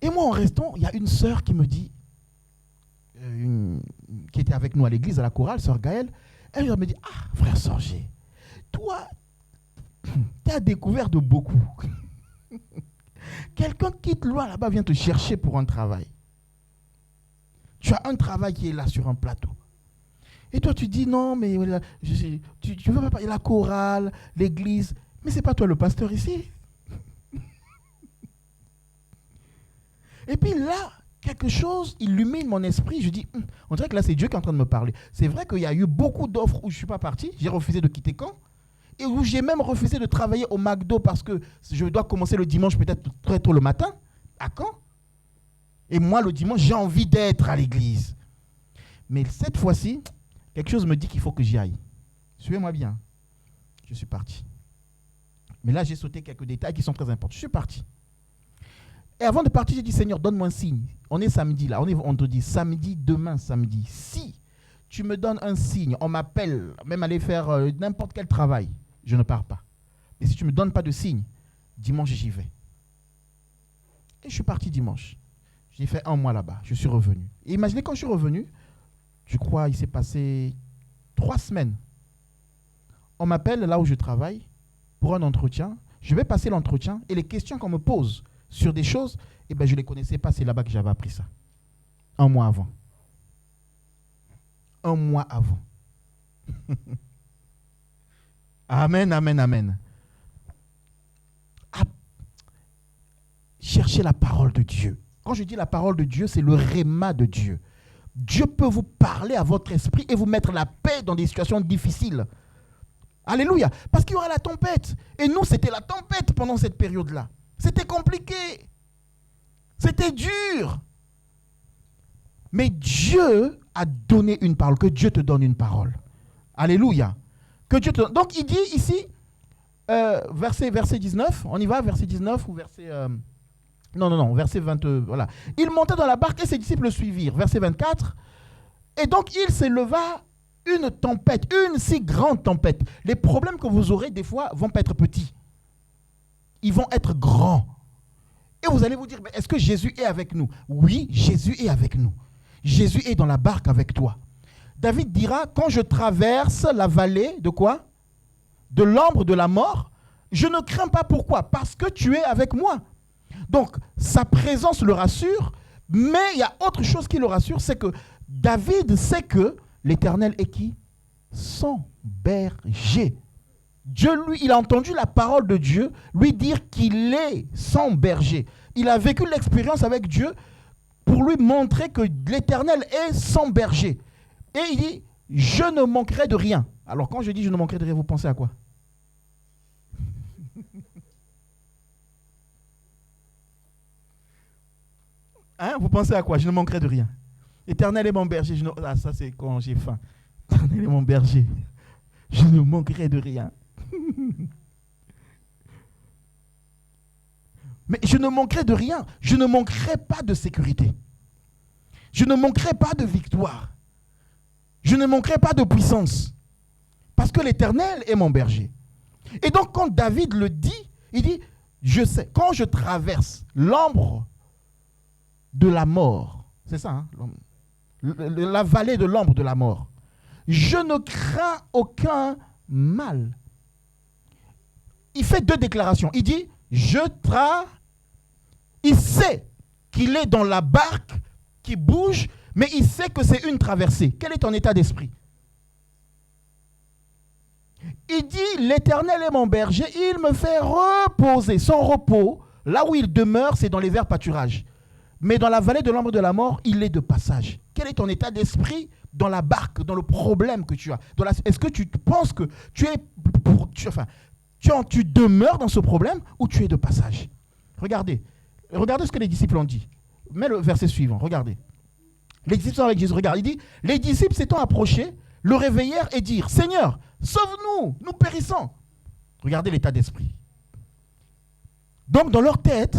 Et moi, en restant, il y a une sœur qui me dit, qui était avec nous à l'église, à la chorale, sœur Gaëlle, elle me dit, ah, frère Sorgé, toi, tu as découvert de beaucoup. Quelqu'un quitte loin là-bas, vient te chercher pour un travail. Tu as un travail qui est là sur un plateau. Et toi, tu dis, non, mais tu veux pas parler de la chorale, l'église, mais c'est pas toi le pasteur ici. Et puis là, quelque chose illumine mon esprit. Je dis, on dirait que là, c'est Dieu qui est en train de me parler. C'est vrai qu'il y a eu beaucoup d'offres où je ne suis pas parti. J'ai refusé de quitter Caen. Et où j'ai même refusé de travailler au McDo parce que je dois commencer le dimanche peut-être très tôt le matin, à Caen. Et moi, le dimanche, j'ai envie d'être à l'église. Mais cette fois-ci, quelque chose me dit qu'il faut que j'y aille. Suivez-moi bien. Je suis parti. Mais là, j'ai sauté quelques détails qui sont très importants. Je suis parti. Et avant de partir, j'ai dit, Seigneur, donne-moi un signe. On est samedi là, on te dit samedi, demain samedi. Si tu me donnes un signe, on m'appelle, même aller faire n'importe quel travail, je ne pars pas. Mais si tu ne me donnes pas de signe, dimanche, j'y vais. Et je suis parti dimanche. J'ai fait 1 mois là-bas, je suis revenu. Et imaginez quand je suis revenu, je crois il s'est passé 3 semaines. On m'appelle là où je travaille pour un entretien. Je vais passer l'entretien et les questions qu'on me pose sur des choses, eh ben, je ne les connaissais pas, c'est là-bas que j'avais appris ça. 1 mois avant. 1 mois avant. Amen, amen, amen. Cherchez la parole de Dieu. Quand je dis la parole de Dieu, c'est le réma de Dieu. Dieu peut vous parler à votre esprit et vous mettre la paix dans des situations difficiles. Alléluia. Parce qu'il y aura la tempête. Et nous, c'était la tempête pendant cette période-là. C'était compliqué. C'était dur. Mais Dieu a donné une parole. Que Dieu te donne une parole. Alléluia. Que Dieu te donne. Donc il dit ici, verset 19, on y va, verset 19 ou verset... Non, verset 20, voilà. Il monta dans la barque et ses disciples le suivirent. Verset 24. Et donc il s'éleva une tempête, une si grande tempête. Les problèmes que vous aurez des fois vont pas être petits. Ils vont être grands. Et vous allez vous dire, mais est-ce que Jésus est avec nous? Oui, Jésus est avec nous. Jésus est dans la barque avec toi. David dira, quand je traverse la vallée de quoi? De l'ombre de la mort, je ne crains pas. Pourquoi? Parce que tu es avec moi. Donc, sa présence le rassure, mais il y a autre chose qui le rassure, c'est que David sait que l'Éternel est qui? Son berger. Dieu, lui, il a entendu la parole de Dieu lui dire qu'il est son berger. Il a vécu l'expérience avec Dieu pour lui montrer que l'Éternel est son berger. Et il dit, je ne manquerai de rien. Alors quand je dis je ne manquerai de rien, vous pensez à quoi? Hein? Vous pensez à quoi? Je ne manquerai de rien. L'Éternel est mon berger. Ah, ça c'est quand j'ai faim. L'Éternel est mon berger. Je ne manquerai de rien. Mais je ne manquerai de rien. Je ne manquerai pas de sécurité. Je ne manquerai pas de victoire. Je ne manquerai pas de puissance. Parce que l'Éternel est mon berger. Et donc quand David le dit, il dit, je sais, quand je traverse l'ombre de la mort, c'est ça, hein, la vallée de l'ombre de la mort, je ne crains aucun mal. il fait 2 déclarations. Il dit, il sait qu'il est dans la barque qui bouge, mais il sait que c'est une traversée. Quel est ton état d'esprit? Il dit, l'Éternel est mon berger, il me fait reposer. Son repos, là où il demeure, c'est dans les verts pâturages. Mais dans la vallée de l'ombre de la mort, il est de passage. Quel est ton état d'esprit dans la barque, dans le problème que tu as? Est-ce que tu penses que tu demeures dans ce problème ou tu es de passage? Regardez ce que les disciples ont dit. Mets le verset suivant, regardez. Les disciples sont avec Jésus, regarde, il dit, les disciples s'étant approchés, le réveillèrent et dirent, Seigneur, sauve-nous, nous périssons. Regardez l'état d'esprit. Donc dans leur tête,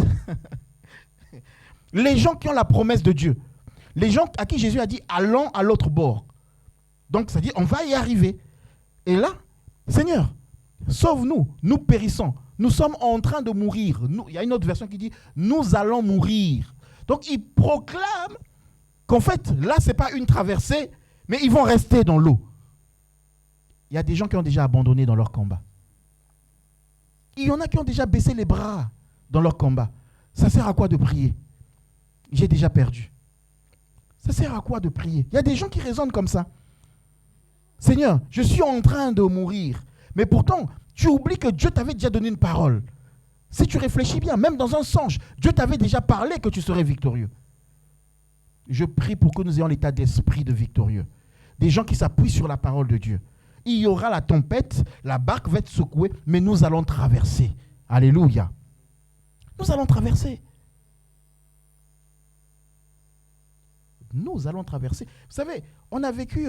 les gens qui ont la promesse de Dieu, les gens à qui Jésus a dit, allons à l'autre bord. Donc ça dit, on va y arriver. Et là, Seigneur, sauve-nous, nous périssons. Nous sommes en train de mourir. Il y a une autre version qui dit, nous allons mourir. Donc ils proclament qu'en fait, là, ce n'est pas une traversée, mais ils vont rester dans l'eau. Il y a des gens qui ont déjà abandonné dans leur combat. Il y en a qui ont déjà baissé les bras dans leur combat. Ça sert à quoi de prier? J'ai déjà perdu. Ça sert à quoi de prier? Il y a des gens qui raisonnent comme ça. Seigneur, je suis en train de mourir. Mais pourtant, tu oublies que Dieu t'avait déjà donné une parole. Si tu réfléchis bien, même dans un songe, Dieu t'avait déjà parlé que tu serais victorieux. Je prie pour que nous ayons l'état d'esprit de victorieux. Des gens qui s'appuient sur la parole de Dieu. Il y aura la tempête, la barque va être secouée, mais nous allons traverser. Alléluia. Nous allons traverser. Nous allons traverser. Vous savez, on a vécu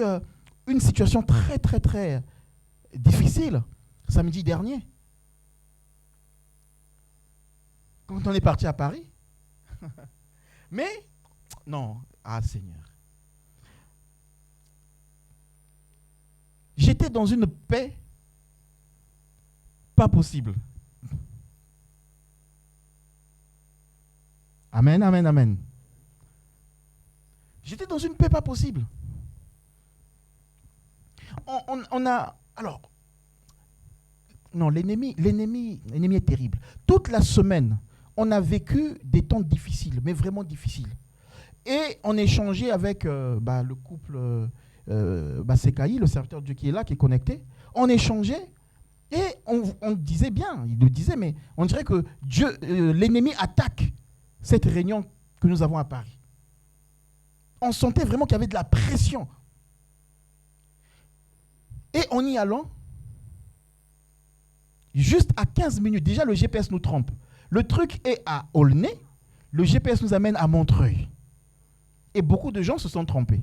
une situation très, très, très difficile samedi dernier. Quand on est parti à Paris. Mais, non, Seigneur. J'étais dans une paix pas possible. Amen, amen, amen. J'étais dans une paix pas possible. On a... Alors, non, l'ennemi est terrible. Toute la semaine, on a vécu des temps difficiles, mais vraiment difficiles. Et on échangeait avec le couple Sekaï, le serviteur de Dieu qui est là, qui est connecté. On échangeait et on disait bien, il le disait, mais on dirait que Dieu, l'ennemi attaque cette réunion que nous avons à Paris. On sentait vraiment qu'il y avait de la pression. Et en y allant, juste à 15 minutes, déjà le GPS nous trompe. Le truc est à Aulnay, le GPS nous amène à Montreuil. Et beaucoup de gens se sont trompés.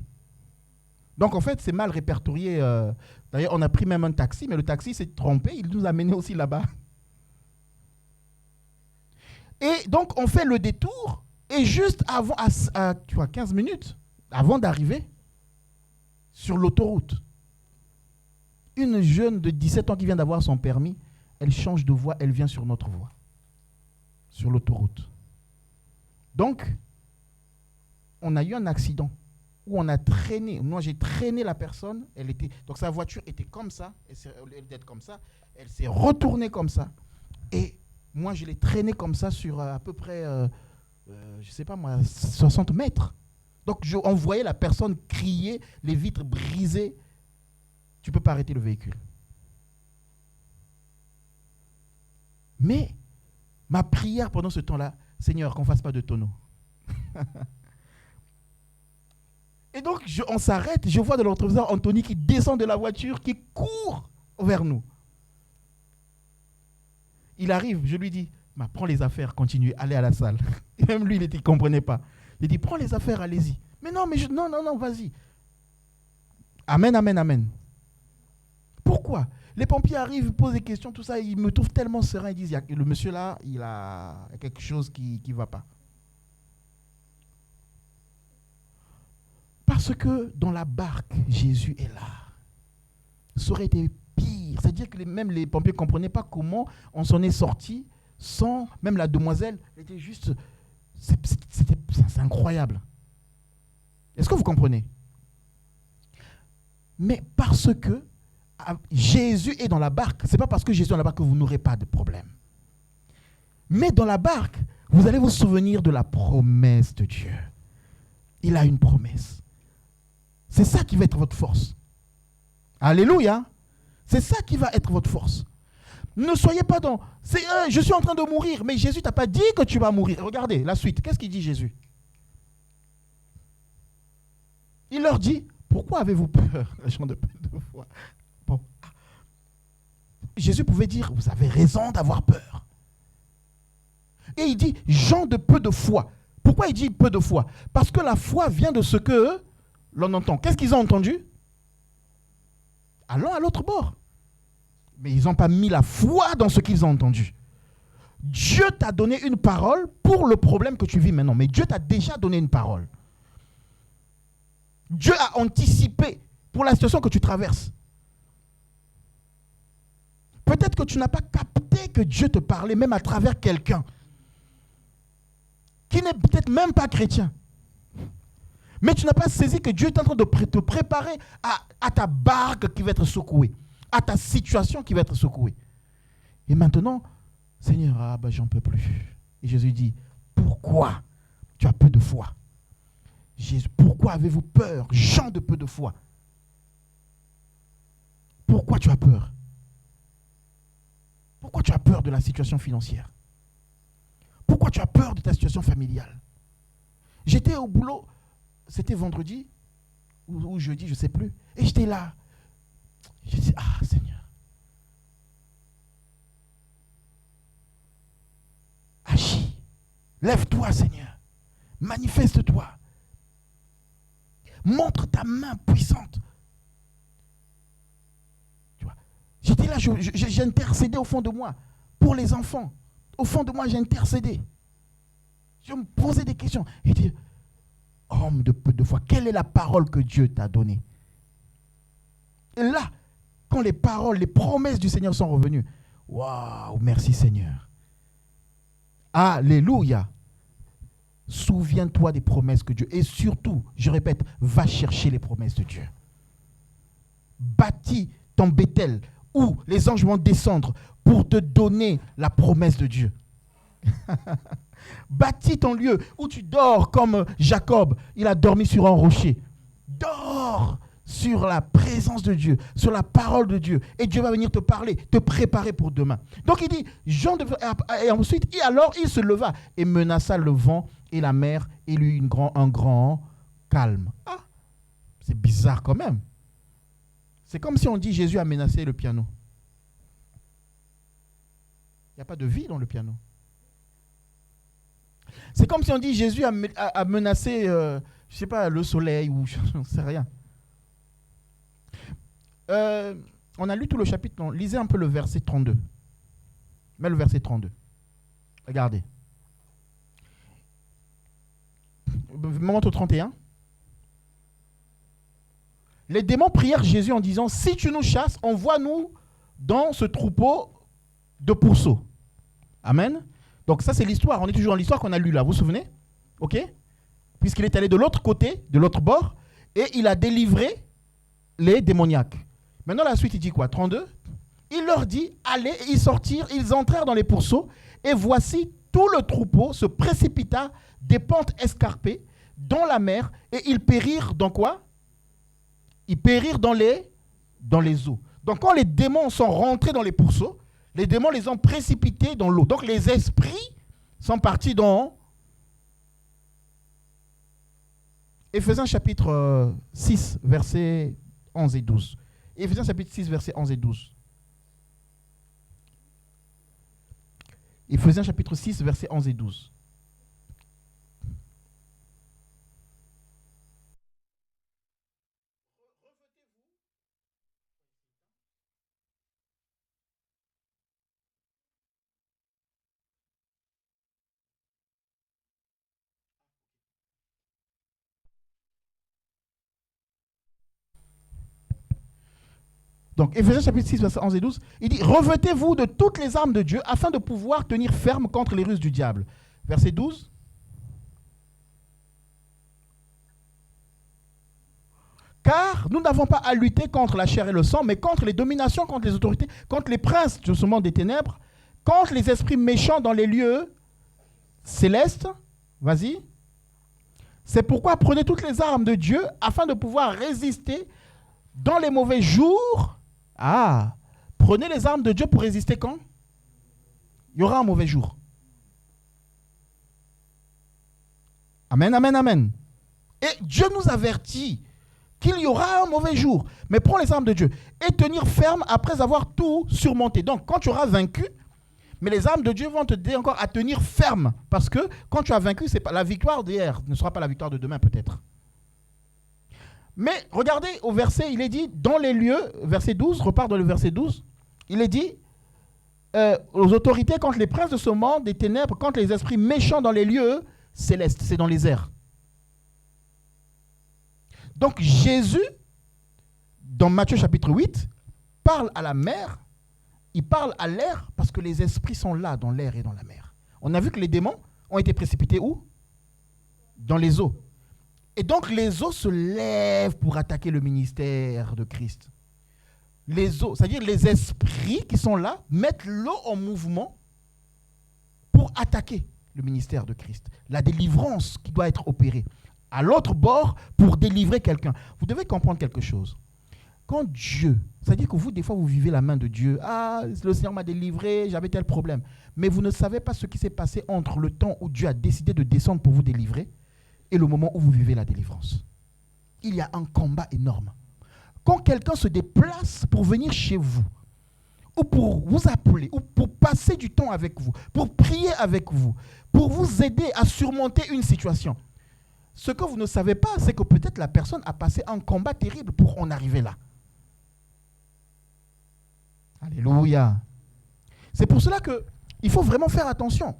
Donc en fait, c'est mal répertorié. D'ailleurs, on a pris même un taxi, mais le taxi s'est trompé, il nous a menés aussi là-bas. Et donc on fait le détour, et juste avant, à 15 minutes, avant d'arriver sur l'autoroute, une jeune de 17 ans qui vient d'avoir son permis, elle change de voie, elle vient sur notre voie, sur l'autoroute. Donc, on a eu un accident où on a traîné, moi j'ai traîné la personne, donc sa voiture était comme ça, elle s'est retournée comme ça, et moi je l'ai traînée comme ça sur à peu près, 60 mètres. Donc on voyait la personne crier, les vitres brisées. Tu ne peux pas arrêter le véhicule. Mais ma prière pendant ce temps-là, Seigneur, qu'on ne fasse pas de tonneau. Et donc on s'arrête, je vois de l'autre côté Anthony qui descend de la voiture, qui court vers nous. Il arrive, je lui dis, prends les affaires, continue, allez à la salle. Et même lui, il ne comprenait pas. Il dit, prends les affaires, allez-y. Mais non, non, vas-y. Amen, amen, amen. Pourquoi? Les pompiers arrivent, posent des questions, tout ça, ils me trouvent tellement serein, ils disent, le monsieur là, il a quelque chose qui ne va pas. Parce que dans la barque, Jésus est là. Ça aurait été pire. C'est-à-dire que même les pompiers ne comprenaient pas comment on s'en est sorti sans, même la demoiselle, elle était juste, c'est incroyable. Est-ce que vous comprenez? Mais parce que Jésus est dans la barque. Ce n'est pas parce que Jésus est dans la barque que vous n'aurez pas de problème. Mais dans la barque, vous allez vous souvenir de la promesse de Dieu. Il a une promesse. C'est ça qui va être votre force. Alléluia. C'est ça qui va être votre force. Ne soyez pas dans... je suis en train de mourir, mais Jésus t'a pas dit que tu vas mourir. Regardez la suite. Qu'est-ce qu'il dit Jésus? Il leur dit, pourquoi avez-vous peur, les gens de peu de foi? Bon. Jésus pouvait dire, vous avez raison d'avoir peur. Et il dit, gens de peu de foi. Pourquoi il dit peu de foi? Parce que la foi vient de ce que l'on entend. Qu'est-ce qu'ils ont entendu? Allons à l'autre bord. Mais ils n'ont pas mis la foi dans ce qu'ils ont entendu. Dieu t'a donné une parole pour le problème que tu vis maintenant. Mais Dieu t'a déjà donné une parole. Dieu a anticipé pour la situation que tu traverses. Peut-être que tu n'as pas capté que Dieu te parlait même à travers quelqu'un qui n'est peut-être même pas chrétien. Mais tu n'as pas saisi que Dieu est en train de te préparer à ta barque qui va être secouée, à ta situation qui va être secouée. Et maintenant, Seigneur, j'en peux plus. Et Jésus dit, pourquoi tu as peu de foi? Jésus, pourquoi avez-vous peur, gens de peu de foi? Pourquoi tu as peur? Pourquoi tu as peur de la situation financière? Pourquoi tu as peur de ta situation familiale? J'étais au boulot, c'était vendredi ou jeudi, je ne sais plus, et j'étais là. Je dis, Seigneur, agis, lève-toi Seigneur, manifeste-toi, montre ta main puissante. Tu vois, j'étais là, j'intercédais au fond de moi pour les enfants. Au fond de moi, j'ai intercédé. Je me posais des questions. Et je dis, homme de peu de foi, quelle est la parole que Dieu t'a donnée? Et là, quand les paroles, les promesses du Seigneur sont revenues, waouh, merci Seigneur. Alléluia. Souviens-toi des promesses que Dieu... Et surtout, je répète, va chercher les promesses de Dieu. Bâtis ton Bethel où les anges vont descendre pour te donner la promesse de Dieu. Bâtis ton lieu où tu dors comme Jacob. Il a dormi sur un rocher. Dors sur la présence de Dieu, sur la parole de Dieu. Et Dieu va venir te parler, te préparer pour demain. Donc il dit, et ensuite, et alors il se leva et menaça le vent et la mer et lui un grand calme. C'est bizarre quand même. C'est comme si on dit Jésus a menacé le piano. Il n'y a pas de vie dans le piano. C'est comme si on dit Jésus a menacé, je ne sais pas, le soleil ou je ne sais rien. On a lu tout le chapitre. Non, lisez un peu le verset 32. Mais le verset 32. Regardez. Moment au 31. Les démons prièrent Jésus en disant, si tu nous chasses, envoie-nous dans ce troupeau de pourceaux. Amen. Donc ça c'est l'histoire. On est toujours dans l'histoire qu'on a lue là. Vous vous souvenez? Ok? Puisqu'il est allé de l'autre côté, de l'autre bord, et il a délivré les démoniaques. Maintenant la suite il dit quoi? 32. Il leur dit, allez, et ils sortirent, ils entrèrent dans les pourceaux, et voici tout le troupeau se précipita des pentes escarpées dans la mer, et ils périrent dans quoi? Ils périrent dans les eaux. Donc quand les démons sont rentrés dans les pourceaux, les démons les ont précipités dans l'eau. Donc les esprits sont partis dans Éphésiens chapitre 6, versets 11 et 12. Éphésiens chapitre 6, versets 11 et 12. Éphésiens chapitre 6, versets 11 et 12. Donc, Éphésiens chapitre 6, versets 11 et 12, il dit, revêtez-vous de toutes les armes de Dieu afin de pouvoir tenir ferme contre les ruses du diable. Verset 12. Car nous n'avons pas à lutter contre la chair et le sang, mais contre les dominations, contre les autorités, contre les princes de ce monde des ténèbres, contre les esprits méchants dans les lieux célestes. Vas-y. C'est pourquoi prenez toutes les armes de Dieu afin de pouvoir résister dans les mauvais jours. Ah, prenez les armes de Dieu pour résister quand? Il y aura un mauvais jour. Amen, amen, amen. Et Dieu nous avertit qu'il y aura un mauvais jour. Mais prends les armes de Dieu et tenir ferme après avoir tout surmonté. Donc, quand tu auras vaincu, mais les armes de Dieu vont te dire encore à tenir ferme. Parce que quand tu as vaincu, c'est pas la victoire d'hier ne sera pas la victoire de demain peut-être. Mais regardez au verset, il est dit, dans les lieux, verset 12, repart dans le verset 12, il est dit, aux autorités contre les princes de ce monde, des ténèbres, contre les esprits méchants dans les lieux célestes, c'est dans les airs. Donc Jésus, dans Matthieu chapitre 8, parle à la mer, il parle à l'air parce que les esprits sont là dans l'air et dans la mer. On a vu que les démons ont été précipités où? Dans les eaux. Et donc les eaux se lèvent pour attaquer le ministère de Christ. Les eaux, c'est-à-dire les esprits qui sont là, mettent l'eau en mouvement pour attaquer le ministère de Christ. La délivrance qui doit être opérée. À l'autre bord pour délivrer quelqu'un. Vous devez comprendre quelque chose. Quand Dieu, c'est-à-dire que vous, des fois, vous vivez la main de Dieu. Ah, le Seigneur m'a délivré, j'avais tel problème. Mais vous ne savez pas ce qui s'est passé entre le temps où Dieu a décidé de descendre pour vous délivrer et le moment où vous vivez la délivrance. Il y a un combat énorme. Quand quelqu'un se déplace pour venir chez vous, ou pour vous appeler, ou pour passer du temps avec vous, pour prier avec vous, pour vous aider à surmonter une situation, ce que vous ne savez pas, c'est que peut-être la personne a passé un combat terrible pour en arriver là. Alléluia. C'est pour cela qu'il faut vraiment faire attention.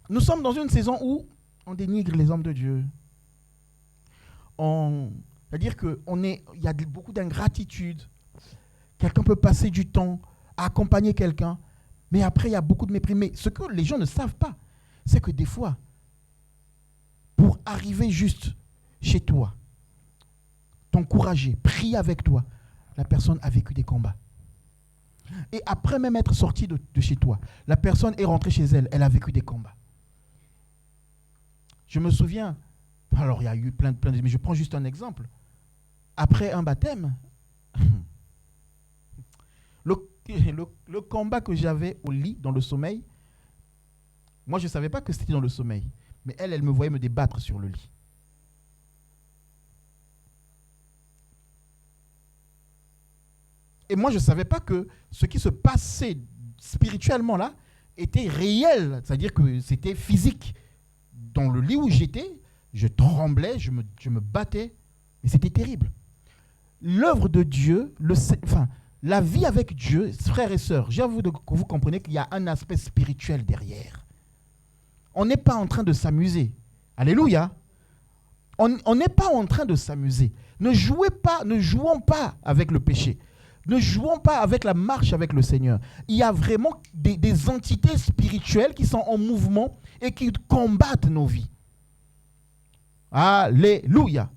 Nous sommes dans une saison où on dénigre les hommes de Dieu. C'est-à-dire qu'il y a beaucoup d'ingratitude. Quelqu'un peut passer du temps à accompagner quelqu'un, mais après il y a beaucoup de mépris. Mais ce que les gens ne savent pas, c'est que des fois, pour arriver juste chez toi, t'encourager, prier avec toi, la personne a vécu des combats. Et après même être sortie de chez toi, la personne est rentrée chez elle, elle a vécu des combats. Je me souviens, alors il y a eu plein de... Mais je prends juste un exemple. Après un baptême, le combat que j'avais au lit, dans le sommeil, moi je ne savais pas que c'était dans le sommeil. Mais elle me voyait me débattre sur le lit. Et moi, je ne savais pas que ce qui se passait spirituellement là était réel. C'est-à-dire que c'était physique. Dans le lit où j'étais, je tremblais, je me battais. Mais c'était terrible. L'œuvre de Dieu, la vie avec Dieu, frères et sœurs, j'ai envie que vous compreniez qu'il y a un aspect spirituel derrière. On n'est pas en train de s'amuser. Alléluia. On n'est pas en train de s'amuser. Ne jouons pas avec le péché. Ne jouons pas avec la marche avec le Seigneur. Il y a vraiment des entités spirituelles qui sont en mouvement et qui combattent nos vies. Alléluia.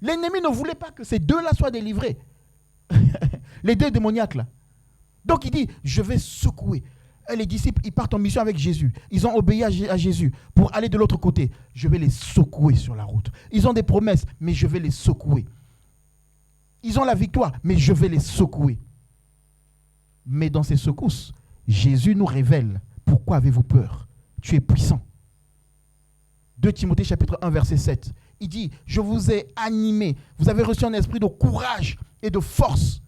L'ennemi ne voulait pas que ces deux-là soient délivrés. Les deux démoniaques là. Donc il dit, je vais secouer. Et les disciples, ils partent en mission avec Jésus. Ils ont obéi à Jésus pour aller de l'autre côté. Je vais les secouer sur la route. Ils ont des promesses, mais je vais les secouer. Ils ont la victoire, mais je vais les secouer. Mais dans ces secousses, Jésus nous révèle, pourquoi avez-vous peur? Tu es puissant. 2 Timothée chapitre 1 verset 7. Il dit, je vous ai animé. Vous avez reçu un esprit de courage et de force.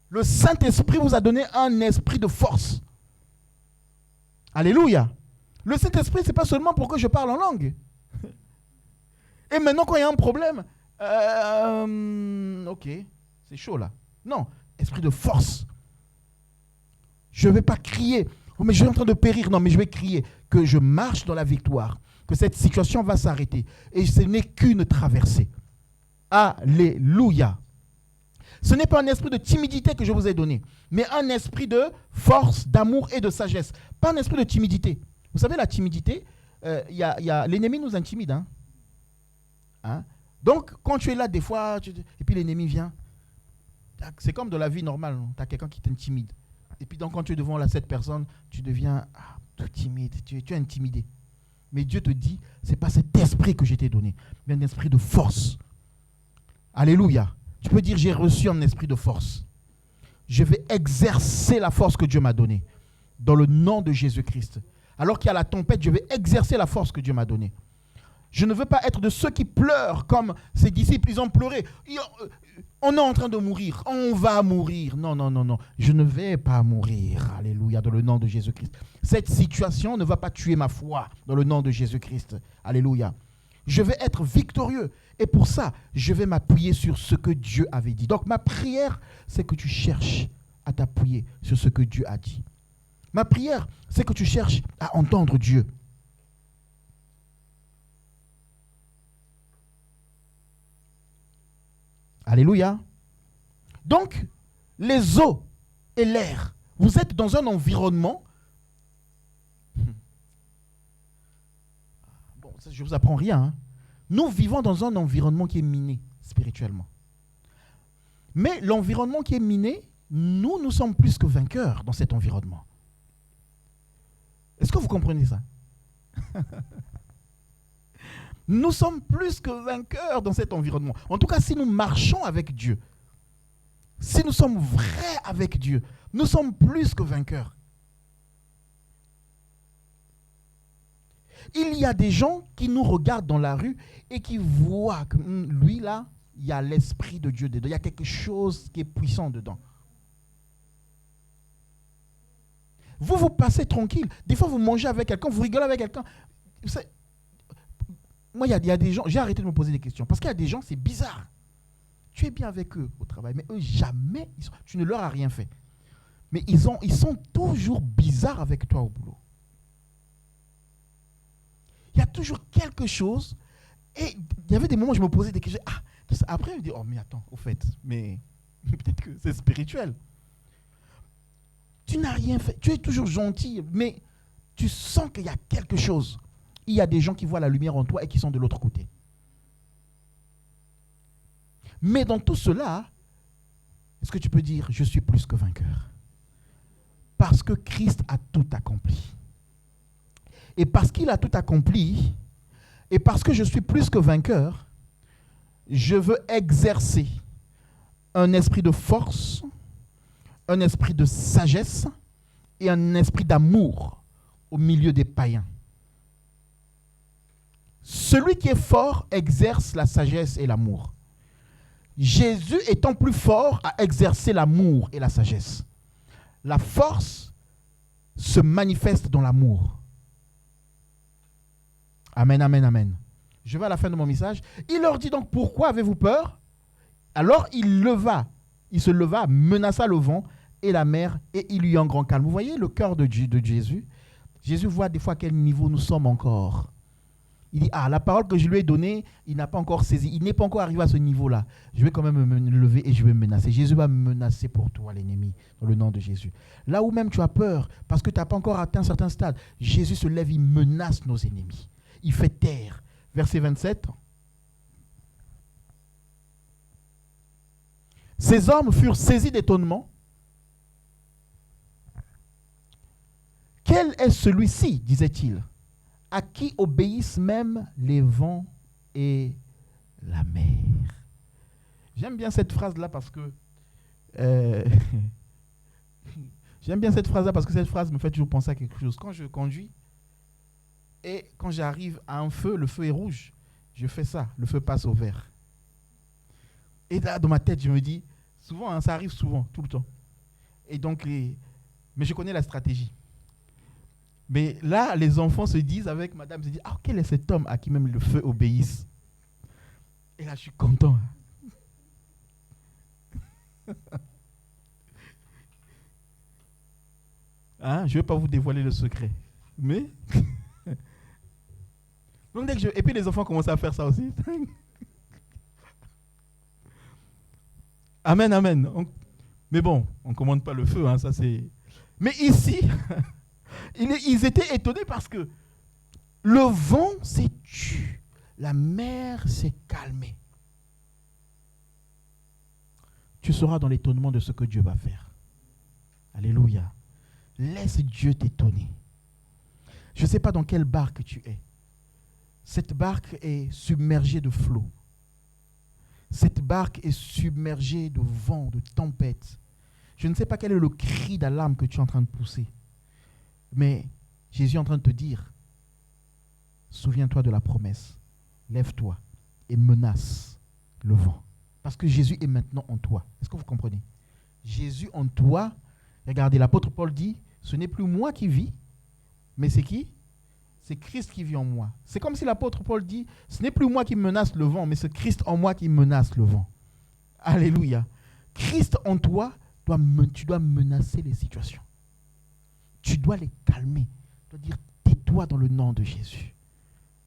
Le Saint-Esprit vous a donné un esprit de force. Alléluia. Le Saint-Esprit, ce n'est pas seulement pour que je parle en langue. Et maintenant, quand il y a un problème, ok, c'est chaud là. Non, esprit de force. Je ne vais pas crier, oh, mais je suis en train de périr. Non, mais je vais crier que je marche dans la victoire, que cette situation va s'arrêter. Et ce n'est qu'une traversée. Alléluia. Ce n'est pas un esprit de timidité que je vous ai donné, mais un esprit de force, d'amour et de sagesse. Pas un esprit de timidité. Vous savez, la timidité, l'ennemi nous intimide. Donc, quand tu es là, des fois, et puis l'ennemi vient. C'est comme dans la vie normale. Tu as quelqu'un qui t'intimide. Et puis, donc, quand tu es devant cette personne, tu deviens tout timide. Tu es intimidé. Mais Dieu te dit, ce n'est pas cet esprit que je t'ai donné, mais un esprit de force. Alléluia. Tu peux dire, j'ai reçu un esprit de force. Je vais exercer la force que Dieu m'a donnée. Dans le nom de Jésus-Christ. Alors qu'il y a la tempête, je vais exercer la force que Dieu m'a donnée. Je ne veux pas être de ceux qui pleurent comme ces disciples, ils ont pleuré. On est en train de mourir, on va mourir. Non, non, non, non. Je ne vais pas mourir. Alléluia, dans le nom de Jésus-Christ. Cette situation ne va pas tuer ma foi dans le nom de Jésus-Christ. Alléluia. Je vais être victorieux. Et pour ça, je vais m'appuyer sur ce que Dieu avait dit. Donc ma prière, c'est que tu cherches à t'appuyer sur ce que Dieu a dit. Ma prière, c'est que tu cherches à entendre Dieu. Alléluia. Donc, les eaux et l'air, vous êtes dans un environnement. Bon, ça, je ne vous apprends rien. Hein. Nous vivons dans un environnement qui est miné spirituellement. Mais l'environnement qui est miné, nous sommes plus que vainqueurs dans cet environnement. Est-ce que vous comprenez ça? Nous sommes plus que vainqueurs dans cet environnement. En tout cas, si nous marchons avec Dieu, si nous sommes vrais avec Dieu, nous sommes plus que vainqueurs. Il y a des gens qui nous regardent dans la rue et qui voient que lui là, il y a l'esprit de Dieu dedans, il y a quelque chose qui est puissant dedans. Vous passez tranquille. Des fois, vous mangez avec quelqu'un, vous rigolez avec quelqu'un. Moi, il y a des gens, j'ai arrêté de me poser des questions. Parce qu'il y a des gens, c'est bizarre. Tu es bien avec eux au travail, mais eux, jamais, tu ne leur as rien fait. Mais ils sont toujours bizarres avec toi au boulot. Il y a toujours quelque chose. Et il y avait des moments où je me posais des questions. Après, je me dis, oh, mais attends, au fait, mais peut-être que c'est spirituel. Tu n'as rien fait. Tu es toujours gentil, mais tu sens qu'il y a quelque chose. Il y a des gens qui voient la lumière en toi et qui sont de l'autre côté. Mais dans tout cela, est-ce que tu peux dire, je suis plus que vainqueur? Parce que Christ a tout accompli. Et parce qu'il a tout accompli, et parce que je suis plus que vainqueur, je veux exercer un esprit de force, un esprit de sagesse et un esprit d'amour au milieu des païens. Celui qui est fort exerce la sagesse et l'amour. Jésus étant plus fort a exercé l'amour et la sagesse. La force se manifeste dans l'amour. Amen, amen, amen. Je vais à la fin de mon message. Il leur dit donc, pourquoi avez-vous peur? Alors il se leva, menaça le vent et la mer et il y eut un grand calme. Vous voyez le cœur de Jésus? Jésus voit des fois à quel niveau nous sommes encore. Il dit, la parole que je lui ai donnée, il n'a pas encore saisi. Il n'est pas encore arrivé à ce niveau-là. Je vais quand même me lever et je vais me menacer. Jésus va me menacer pour toi, l'ennemi, dans le nom de Jésus. Là où même tu as peur, parce que tu n'as pas encore atteint un certain stade, Jésus se lève, il menace nos ennemis. Il fait taire. Verset 27. Ces hommes furent saisis d'étonnement. Quel est celui-ci, disait-il, à qui obéissent même les vents et la mer? J'aime bien cette phrase-là parce que cette phrase me fait toujours penser à quelque chose. Quand je conduis et quand j'arrive à un feu, le feu est rouge, je fais ça, le feu passe au vert. Et là, dans ma tête, je me dis, souvent, ça arrive souvent, tout le temps. Et donc, mais je connais la stratégie. Mais là, les enfants se disent avec madame, se disent, quel est cet homme à qui même le feu obéisse? Et là, je suis content. Je ne vais pas vous dévoiler le secret. Mais... Donc, et puis les enfants commencent à faire ça aussi. Amen, amen. Mais bon, on ne commande pas le feu, ça c'est... Mais ici... Ils étaient étonnés parce que le vent s'est tu, la mer s'est calmée. tu seras dans l'étonnement de ce que Dieu va faire. Alléluia. Laisse Dieu t'étonner. Je ne sais pas dans quelle barque tu es. Cette barque est submergée de flots. Cette barque est submergée de vent, de tempête. Je ne sais pas quel est le cri d'alarme que tu es en train de pousser. Mais Jésus est en train de te dire, souviens-toi de la promesse. Lève-toi et menace le vent. Parce que Jésus est maintenant en toi. Est-ce que vous comprenez? Jésus en toi, regardez, l'apôtre Paul dit, ce n'est plus moi qui vis, mais c'est qui? C'est Christ qui vit en moi. C'est comme si l'apôtre Paul dit, ce n'est plus moi qui menace le vent, mais c'est Christ en moi qui menace le vent. Alléluia. Christ en toi, tu dois menacer les situations. Tu dois les calmer. Tu dois dire, tais-toi dans le nom de Jésus.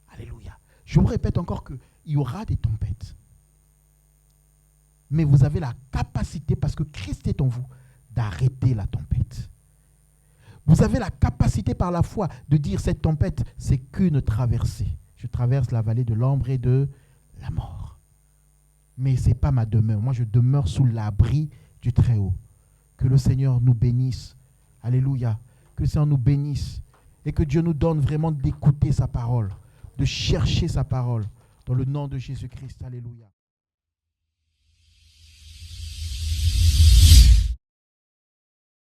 Alléluia. Je vous répète encore qu'il y aura des tempêtes. Mais vous avez la capacité, parce que Christ est en vous, d'arrêter la tempête. Vous avez la capacité par la foi de dire, cette tempête, c'est qu'une traversée. Je traverse la vallée de l'ombre et de la mort. Mais ce n'est pas ma demeure. Moi, je demeure sous l'abri du Très-Haut. Que le Seigneur nous bénisse. Alléluia. Que le Seigneur nous bénisse. Et que Dieu nous donne vraiment d'écouter sa parole, de chercher sa parole. Dans le nom de Jésus-Christ. Alléluia.